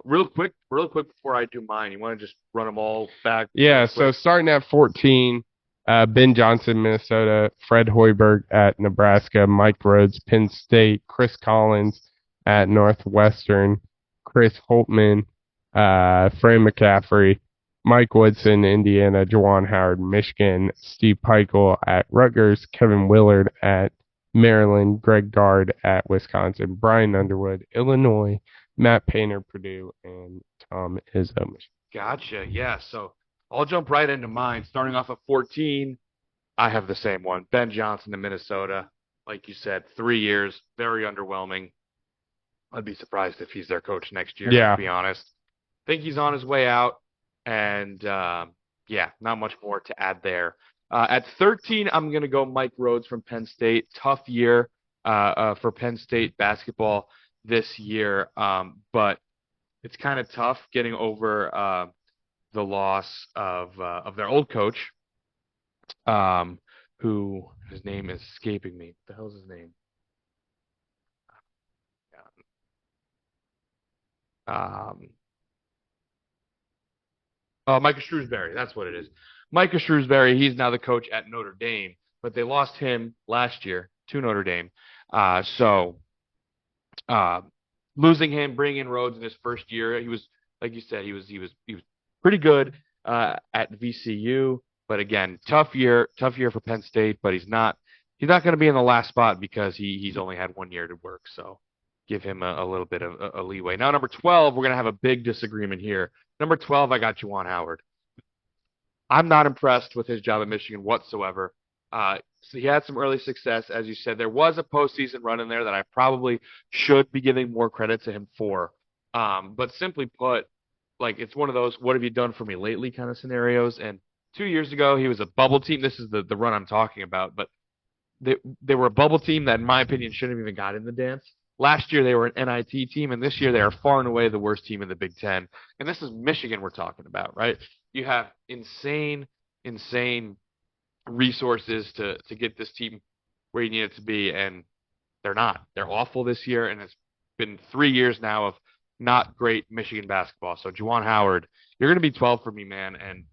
Real quick before I do mine, you want to just run them all back? Yeah, so starting at 14, Ben Johnson, Minnesota, Fred Hoiberg at Nebraska, Mike Rhodes, Penn State, Chris Collins at Northwestern, Chris Holtman, Fran McCaffrey, Mike Woodson, Indiana, Juwan Howard, Michigan, Steve Pikel at Rutgers, Kevin Willard at Maryland, Greg Gard at Wisconsin, Brian Underwood, Illinois, Matt Painter, Purdue, and Tom Izzo. Gotcha. Yeah. So I'll jump right into mine. Starting off at 14, I have the same one. Ben Johnson in Minnesota. Like you said, 3 years, very underwhelming. I'd be surprised if he's their coach next year, to be honest. Think he's on his way out. And, yeah, not much more to add there. At 13, I'm going to go Mike Rhodes from Penn State. Tough year for Penn State basketball. this year. But it's kind of tough getting over the loss of their old coach, um, who his name is escaping me. What the hell's his name? Um, Micah Shrewsbury. That's what it is. Micah Shrewsbury. He's now the coach at Notre Dame, but they lost him last year to Notre Dame. So uh, losing him, bringing in Rhodes in his first year, he was like you said, he was pretty good at VCU. But again, tough year for Penn State. But he's not going to be in the last spot because he's only had 1 year to work. So give him a little bit of a leeway. Now, number 12, we're going to have a big disagreement here. Number 12, I got Juwan Howard. I'm not impressed with his job at Michigan whatsoever. So he had some early success, as you said. There was a postseason run in there that I probably should be giving more credit to him for. But simply put, like it's one of those "what have you done for me lately" kind of scenarios. And 2 years ago, he was a bubble team. This is the run I'm talking about. But they were a bubble team that, in my opinion, shouldn't have even got in the dance. Last year, they were an NIT team, and this year they are far and away the worst team in the Big Ten. And this is Michigan we're talking about, right? You have insane resources to get this team where you need it to be, and they're not. They're awful this year, and it's been 3 years now of not great Michigan basketball. So Juwan Howard, you're going to be 12 for me, man. And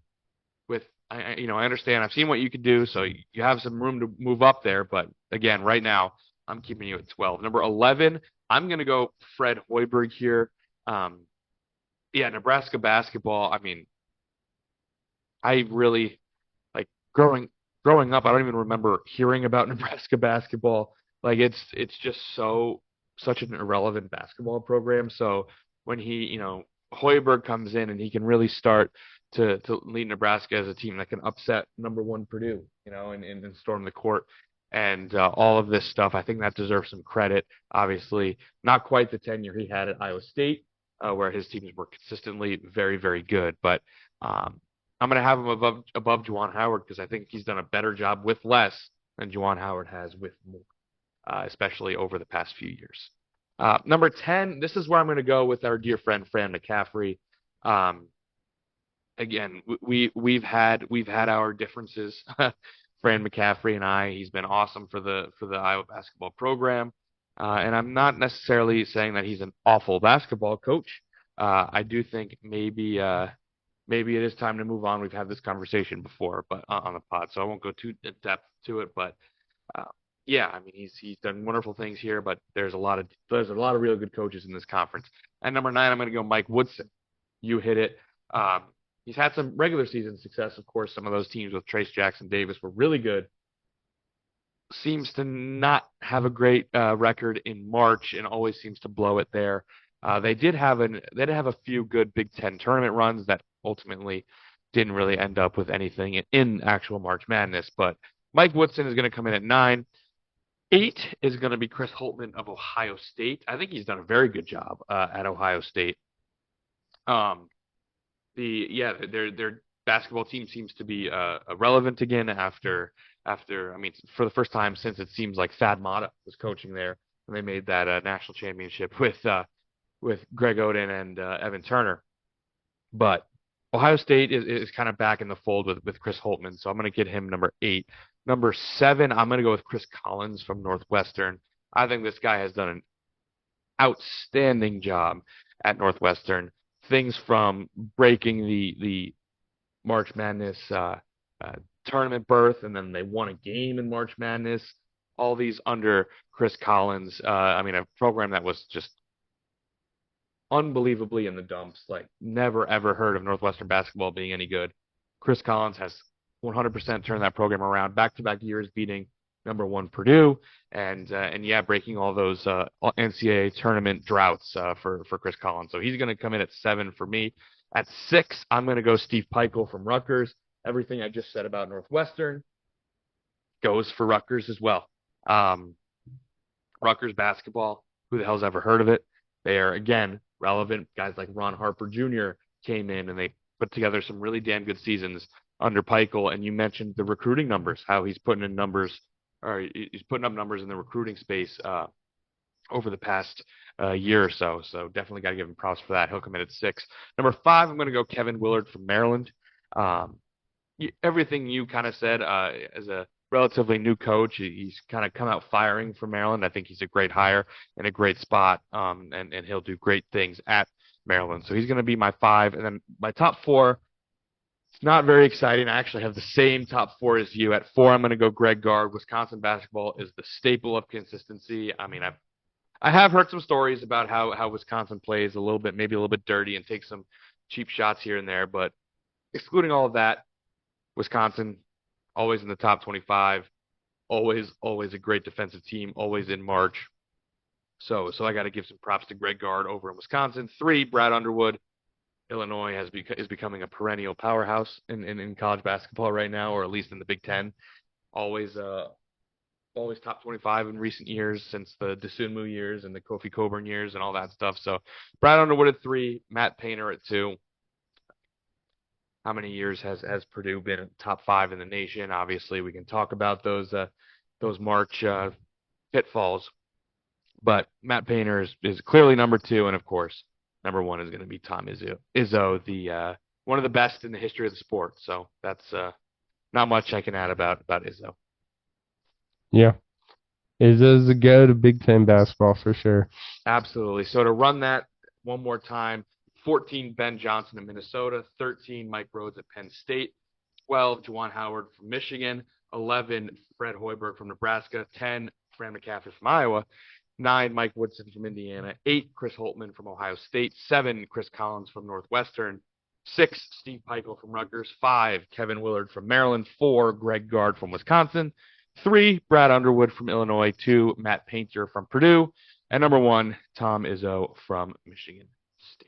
with I understand. I've seen what you can do, so you have some room to move up there. But again, right now, I'm keeping you at 12. Number 11, I'm going to go Fred Hoiberg here. Um, yeah, Nebraska basketball. I mean, I really like growing up. I don't even remember hearing about Nebraska basketball. Like it's just such an irrelevant basketball program. So when Hoiberg comes in and he can really start to lead Nebraska as a team that can upset number one Purdue, and storm the court and all of this stuff. I think that deserves some credit. Obviously, not quite the tenure he had at Iowa State, where his teams were consistently very, very good. But I'm going to have him above Juwan Howard because I think he's done a better job with less than Juwan Howard has with more, especially over the past few years. Number 10, this is where I'm going to go with our dear friend Fran McCaffrey. Um, Again, we've had our differences. Fran McCaffrey and I. He's been awesome for the Iowa basketball program, and I'm not necessarily saying that he's an awful basketball coach. I do think maybe it is time to move on. We've had this conversation before, but on the pod, so I won't go too in depth to it. But uh, yeah, I mean he's done wonderful things here, but there's a lot of real good coaches in this conference. And number 9, I'm going to go Mike Woodson. You hit it. Um, he's had some regular season success, of course. Some of those teams with Trace Jackson Davis were really good. Seems to not have a great record in March and always seems to blow it there. They did have a few good Big Ten tournament runs that ultimately didn't really end up with anything in actual March Madness. But Mike Woodson is going to come in at 9. 8 is going to be Chris Holtmann of Ohio State. I think he's done a very good job at Ohio State. Um, their basketball team seems to be relevant again after I mean for the first time since it seems like Thad Matta was coaching there and they made that national championship with Greg Oden and Evan Turner. But Ohio State is kind of back in the fold with Chris Holtmann, so I'm going to get him number 8. Number 7, I'm going to go with Chris Collins from Northwestern. I think this guy has done an outstanding job at Northwestern. Things from breaking the March Madness tournament berth, and then they won a game in March Madness. All these under Chris Collins. I mean, a program that was just unbelievably in the dumps. Like, never ever heard of Northwestern basketball being any good. Chris Collins has 100% turned that program around. Back-to-back years beating number one Purdue, and yeah, breaking all those NCAA tournament droughts for Chris Collins. So he's going to come in at 7 for me. At 6, I'm going to go Steve Pikiell from Rutgers. Everything I just said about Northwestern goes for Rutgers as well. Rutgers basketball, who the hell's ever heard of it? They are, again, relevant. Guys like Ron Harper Jr. came in and they put together some really damn good seasons under Pikiell. And you mentioned the recruiting numbers, how he's putting up numbers in the recruiting space over the past year or so. So definitely got to give him props for that. He'll come in at 6. Number 5, I'm going to go Kevin Willard from Maryland. Um, Everything you kind of said as a relatively new coach, he's kind of come out firing for Maryland. I think he's a great hire and a great spot, and he'll do great things at Maryland. So he's going to be my 5. And then my top 4, it's not very exciting. I actually have the same top 4 as you. At 4, I'm going to go Greg Gard. Wisconsin basketball is the staple of consistency. I mean, I have heard some stories about how Wisconsin plays a little bit, maybe a little bit dirty and takes some cheap shots here and there, but excluding all of that, Wisconsin always in the top 25, always a great defensive team, always in March. So I got to give some props to Greg Gard over in Wisconsin. 3, Brad Underwood. Illinois is becoming a perennial powerhouse in college basketball right now, or at least in the Big Ten. Always always top 25 in recent years since the Dosunmu years and the Kofi Coburn years and all that stuff. So Brad Underwood at 3, Matt Painter at 2. How many years has Purdue been top 5 in the nation? Obviously, we can talk about those March pitfalls, but Matt Painter is clearly number 2, and of course, number 1 is going to be Tom Izzo, the one of the best in the history of the sport. So that's not much I can add about Izzo. Yeah. Izzo's the go to Big Ten basketball for sure. Absolutely. So to run that one more time, 14, Ben Johnson of Minnesota, 13, Mike Rhodes at Penn State, 12, Juwan Howard from Michigan, 11, Fred Hoiberg from Nebraska, 10, Fran McCaffery from Iowa, 9, Mike Woodson from Indiana, 8, Chris Holtman from Ohio State, 7, Chris Collins from Northwestern, 6, Steve Peichel from Rutgers, 5, Kevin Willard from Maryland, 4, Greg Gard from Wisconsin, 3, Brad Underwood from Illinois, 2, Matt Painter from Purdue, and number 1, Tom Izzo from Michigan State.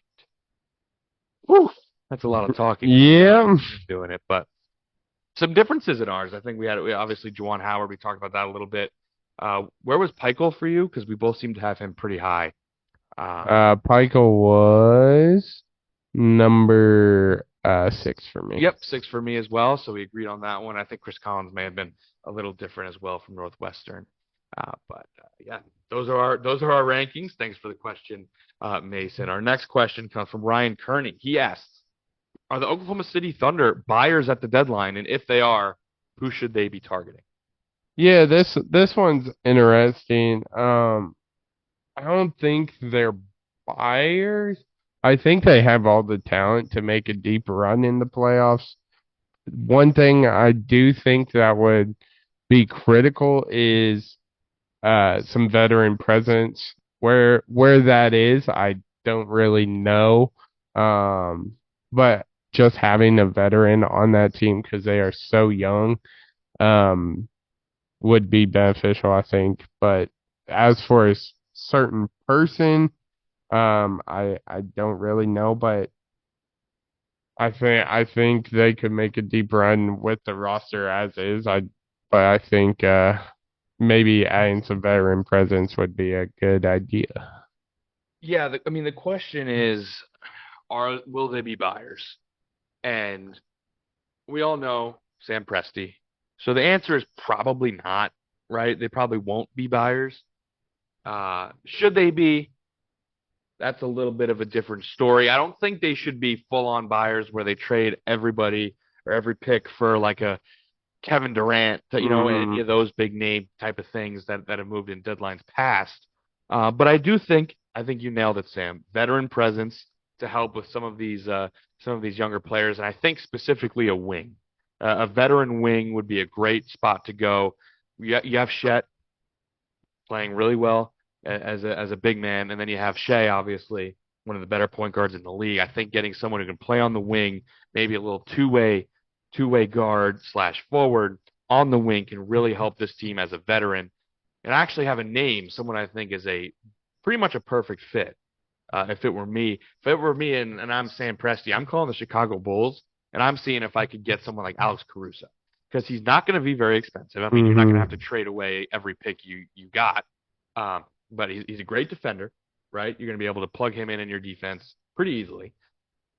Whew, that's a lot of talking. Yeah. Doing it, but some differences in ours. I think we obviously Juwan Howard. We talked about that a little bit. Where was Peichel for you? Because we both seem to have him pretty high. Peichel was number 6 for me. Yep, 6 for me as well. So we agreed on that one. I think Chris Collins may have been a little different as well from Northwestern. But yeah, those are our rankings. Thanks for the question, Mason. Our next question comes from Ryan Kearney. He asks, are the Oklahoma City Thunder buyers at the deadline? And if they are, who should they be targeting? Yeah, this one's interesting. I don't think they're buyers. I think they have all the talent to make a deep run in the playoffs. One thing I do think that would be critical is some veteran presence. Where that is, I don't really know. But just having a veteran on that team because they are so young, would be beneficial, I think. But as for a certain person, I don't really know, but I think they could make a deep run with the roster as is. But I think maybe adding some veteran presence would be a good idea. Yeah, I mean the question is, will they be buyers? And we all know Sam Presti. So the answer is probably not, right? They probably won't be buyers. Should they be? That's a little bit of a different story. I don't think they should be full-on buyers where they trade everybody or every pick for like a Kevin Durant, any of those big name type of things that have moved in deadlines past. But I think you nailed it, Sam. Veteran presence to help with some of these younger players, and I think specifically a wing. A veteran wing would be a great spot to go. You have Shet playing really well as a big man, and then you have Shea, obviously one of the better point guards in the league. I think getting someone who can play on the wing, maybe a little two-way guard / forward on the wing can really help this team as a veteran. And I actually have a name, someone I think is a pretty much a perfect fit. If it were me and I'm Sam Presti, I'm calling the Chicago Bulls and I'm seeing if I could get someone like Alex Caruso because he's not going to be very expensive. I mean, you're not going to have to trade away every pick you got, but he's a great defender, right? You're going to be able to plug him in your defense pretty easily.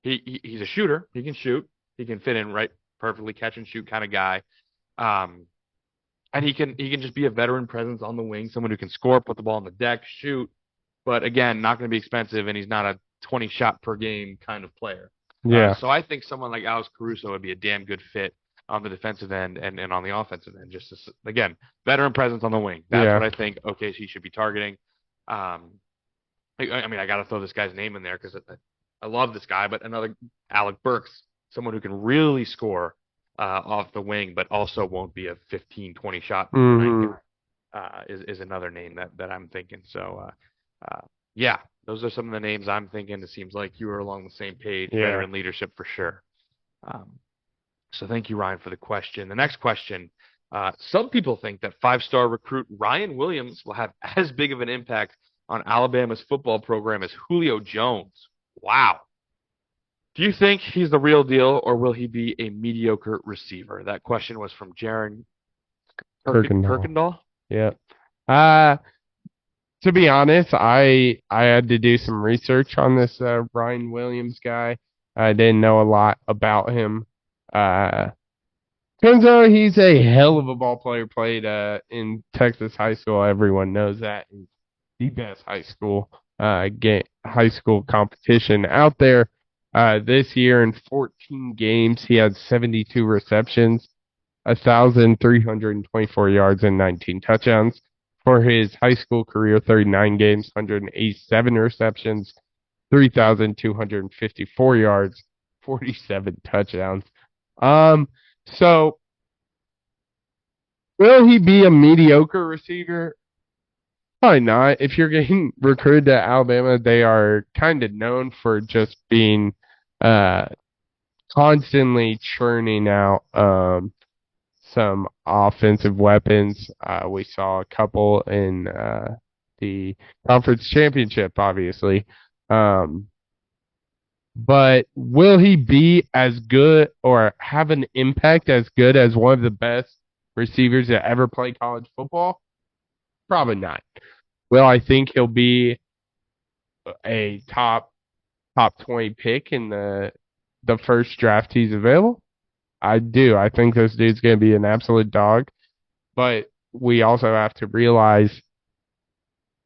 He's a shooter. He can shoot. He can fit in right perfectly, catch and shoot kind of guy. And he can just be a veteran presence on the wing, someone who can score, put the ball on the deck, shoot. But again, not going to be expensive, and he's not a 20 shot per game kind of player. Yeah. So I think someone like Alex Caruso would be a damn good fit on the defensive end and on the offensive end. Just to, again, veteran presence on the wing. That's Yeah. what I think OKC should be targeting. I mean, I got to throw this guy's name in there because I love this guy, but another Alec Burks, someone who can really score off the wing, but also won't be a 15, 20 shot Mm-hmm. is another name that I'm thinking. So, yeah, those are some of the names I'm thinking. It seems like you were along the same page, Yeah. veteran leadership for sure. So thank you, Ryan, for the question. The next question, some people think that five-star recruit Ryan Williams will have as big of an impact on Alabama's football program as Julio Jones. Wow. Do you think he's the real deal, or will he be a mediocre receiver? That question was from Jaron Kirkendall. Yeah. To be honest, I had to do some research on this Ryan Williams guy. I didn't know a lot about him. Turns out he's a hell of a ball player. Played in Texas high school. Everyone knows that. He's the best high school competition out there. This year in 14 games, he had 72 receptions, 1,324 yards, and 19 touchdowns. For his high school career, 39 games, 187 receptions, 3,254 yards, 47 touchdowns. So will he be a mediocre receiver? Probably not. If you're getting recruited to Alabama, they are kind of known for just being constantly churning out some offensive weapons. We saw a couple in the conference championship, obviously. But will he be as good or have an impact as good as one of the best receivers that ever played college football? Probably not. Will I think he'll be a top 20 pick in the first draft he's available? I do. I think this dude's going to be an absolute dog. But we also have to realize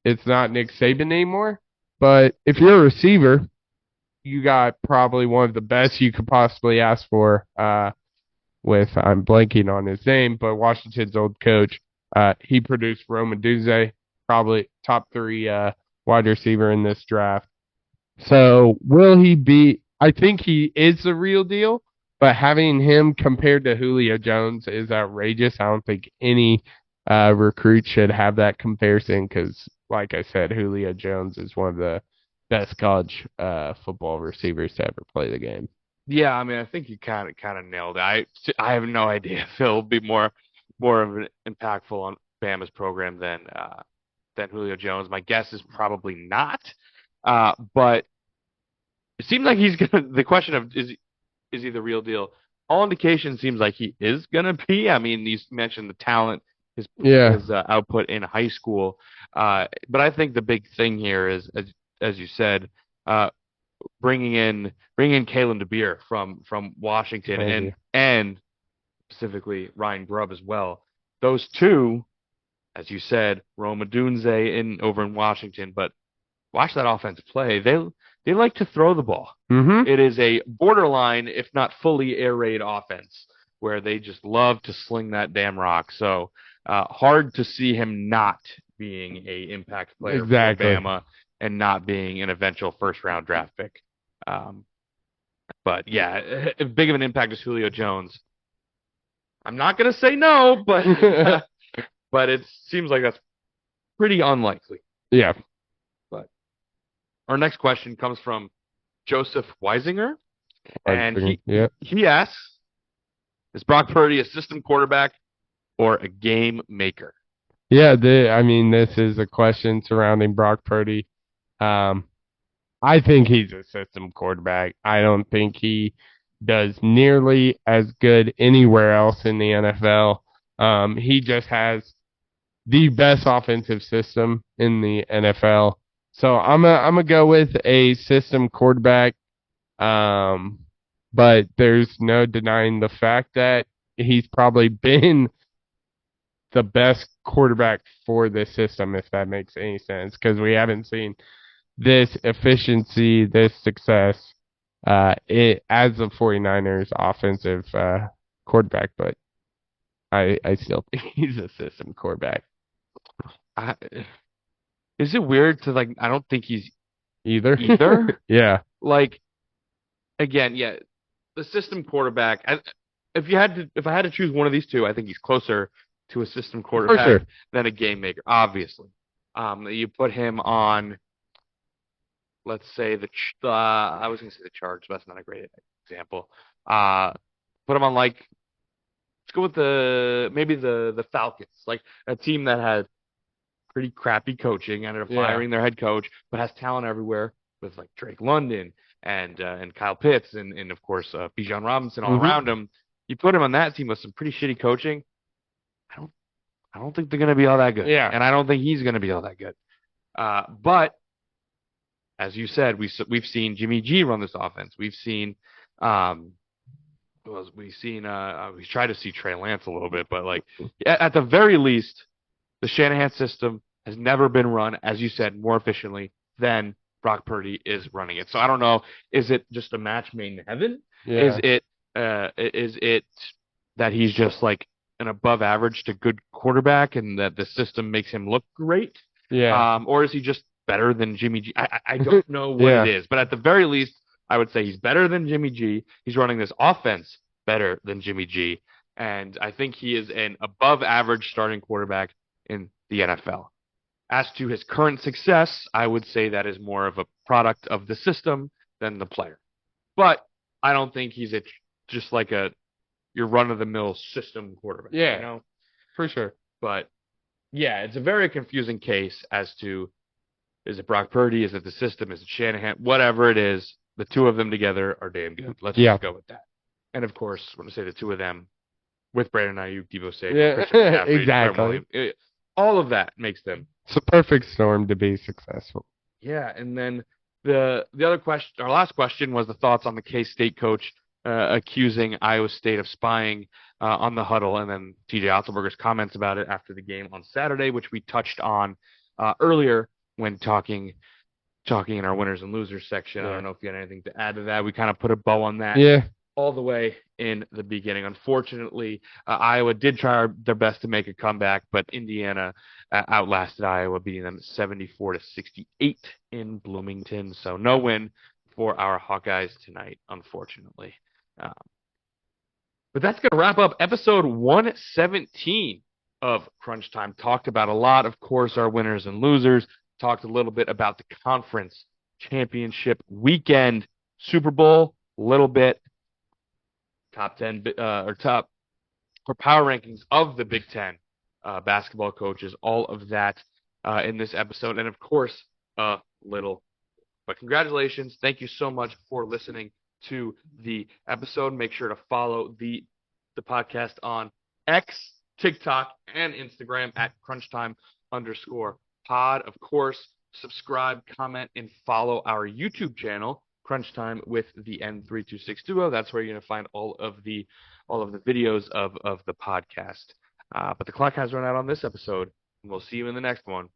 it's not Nick Saban anymore. But if you're a receiver, you got probably one of the best you could possibly ask for I'm blanking on his name, but Washington's old coach. He produced Rome Odunze, probably top 3 wide receiver in this draft. So will he be? I think he is the real deal, but having him compared to Julio Jones is outrageous. I don't think any recruit should have that comparison because, like I said, Julio Jones is one of the best college football receivers to ever play the game. Yeah, I mean, I think you kind of nailed it. I have no idea if he'll be more of an impactful on Bama's program than Julio Jones. My guess is probably not. But it seems like he's gonna. The question of is he the real deal? All indications seems like he is gonna be. I mean, you mentioned the talent, his output in high school. But I think the big thing here is, as you said, bringing in Kalen DeBeer from Washington and specifically Ryan Grubb as well. Those two, as you said, Rome Odunze over in Washington, but watch that offense play. They like to throw the ball. Mm-hmm. It is a borderline, if not fully air raid offense, where they just love to sling that damn rock. So hard to see him not being a impact player for Alabama and not being an eventual first-round draft pick. But yeah, big of an impact as Julio Jones. I'm not going to say no, but but it seems like that's pretty unlikely. Yeah. But our next question comes from Joseph Weisinger, and he asks, is Brock Purdy a system quarterback or a game maker? Yeah, this is a question surrounding Brock Purdy. I think he's a system quarterback. I don't think he does nearly as good anywhere else in the NFL. He just has the best offensive system in the NFL. So I'm gonna go with a system quarterback. But there's no denying the fact that he's probably been the best quarterback for this system, if that makes any sense, because we haven't seen this efficiency, this success, as the 49ers offensive quarterback, but I still think he's a system quarterback. Is it weird to I don't think he's Either? Yeah. Like, again, yeah, the system quarterback. If I had to choose one of these two, I think he's closer to a system quarterback than a game maker. Obviously, you put him on, let's say I was going to say the Chargers, but that's not a great example. Put him on let's go with maybe the Falcons, like a team that had pretty crappy coaching, ended up firing their head coach, but has talent everywhere with Drake London and Kyle Pitts and of course Bijan Robinson all around him. You put him on that team with some pretty shitty coaching. I don't think they're going to be all that good. Yeah. And I don't think he's going to be all that good. But as you said, we've seen Jimmy G run this offense. We've seen we tried to see Trey Lance a little bit, but at the very least, the Shanahan system has never been run, as you said, more efficiently than Brock Purdy is running it. So I don't know, is it just a match made in heaven? Yeah. Is it that he's just an above average to good quarterback and that the system makes him look great? Yeah. Or is he just better than Jimmy G? I don't know what it is, but at the very least, I would say he's better than Jimmy G. He's running this offense better than Jimmy G. And I think he is an above average starting quarterback in the NFL. As to his current success, I would say that is more of a product of the system than the player. But I don't think he's just your run-of-the-mill system quarterback. Yeah, you know? for sure. But, yeah, it's a very confusing case as to, is it Brock Purdy? Is it the system? Is it Shanahan? Whatever it is, the two of them together are damn good. Let's just go with that. And, of course, when I say the two of them, with Brandon Ayuk, Deebo Samuel, exactly. All of that makes them. It's a perfect storm to be successful. Yeah, and then the other question, our last question, was the thoughts on the KState coach accusing Iowa State of spying on the huddle, and then TJ Otzelberger's comments about it after the game on Saturday, which we touched on earlier when talking in our winners and losers section. I don't know if you had anything to add to that. We kind of put a bow on that. Yeah. All the way in the beginning. Unfortunately, Iowa did try their best to make a comeback, but Indiana outlasted Iowa, beating them 74-68 in Bloomington. So no win for our Hawkeyes tonight, unfortunately. But that's going to wrap up episode 117 of Crunch Time. Talked about a lot, of course, our winners and losers. Talked a little bit about the conference championship weekend, Super Bowl, a little bit. Top 10 or power rankings of the Big Ten basketball coaches, all of that in this episode, and of course a little. But congratulations, thank you so much for listening to the episode. Make sure to follow the podcast on X, TikTok, and Instagram at crunchtime_pod. Of course, subscribe, comment, and follow our YouTube channel, Crunch Time with the N326 Duo. That's where you're going to find all of the videos of the podcast. But the clock has run out on this episode, and we'll see you in the next one.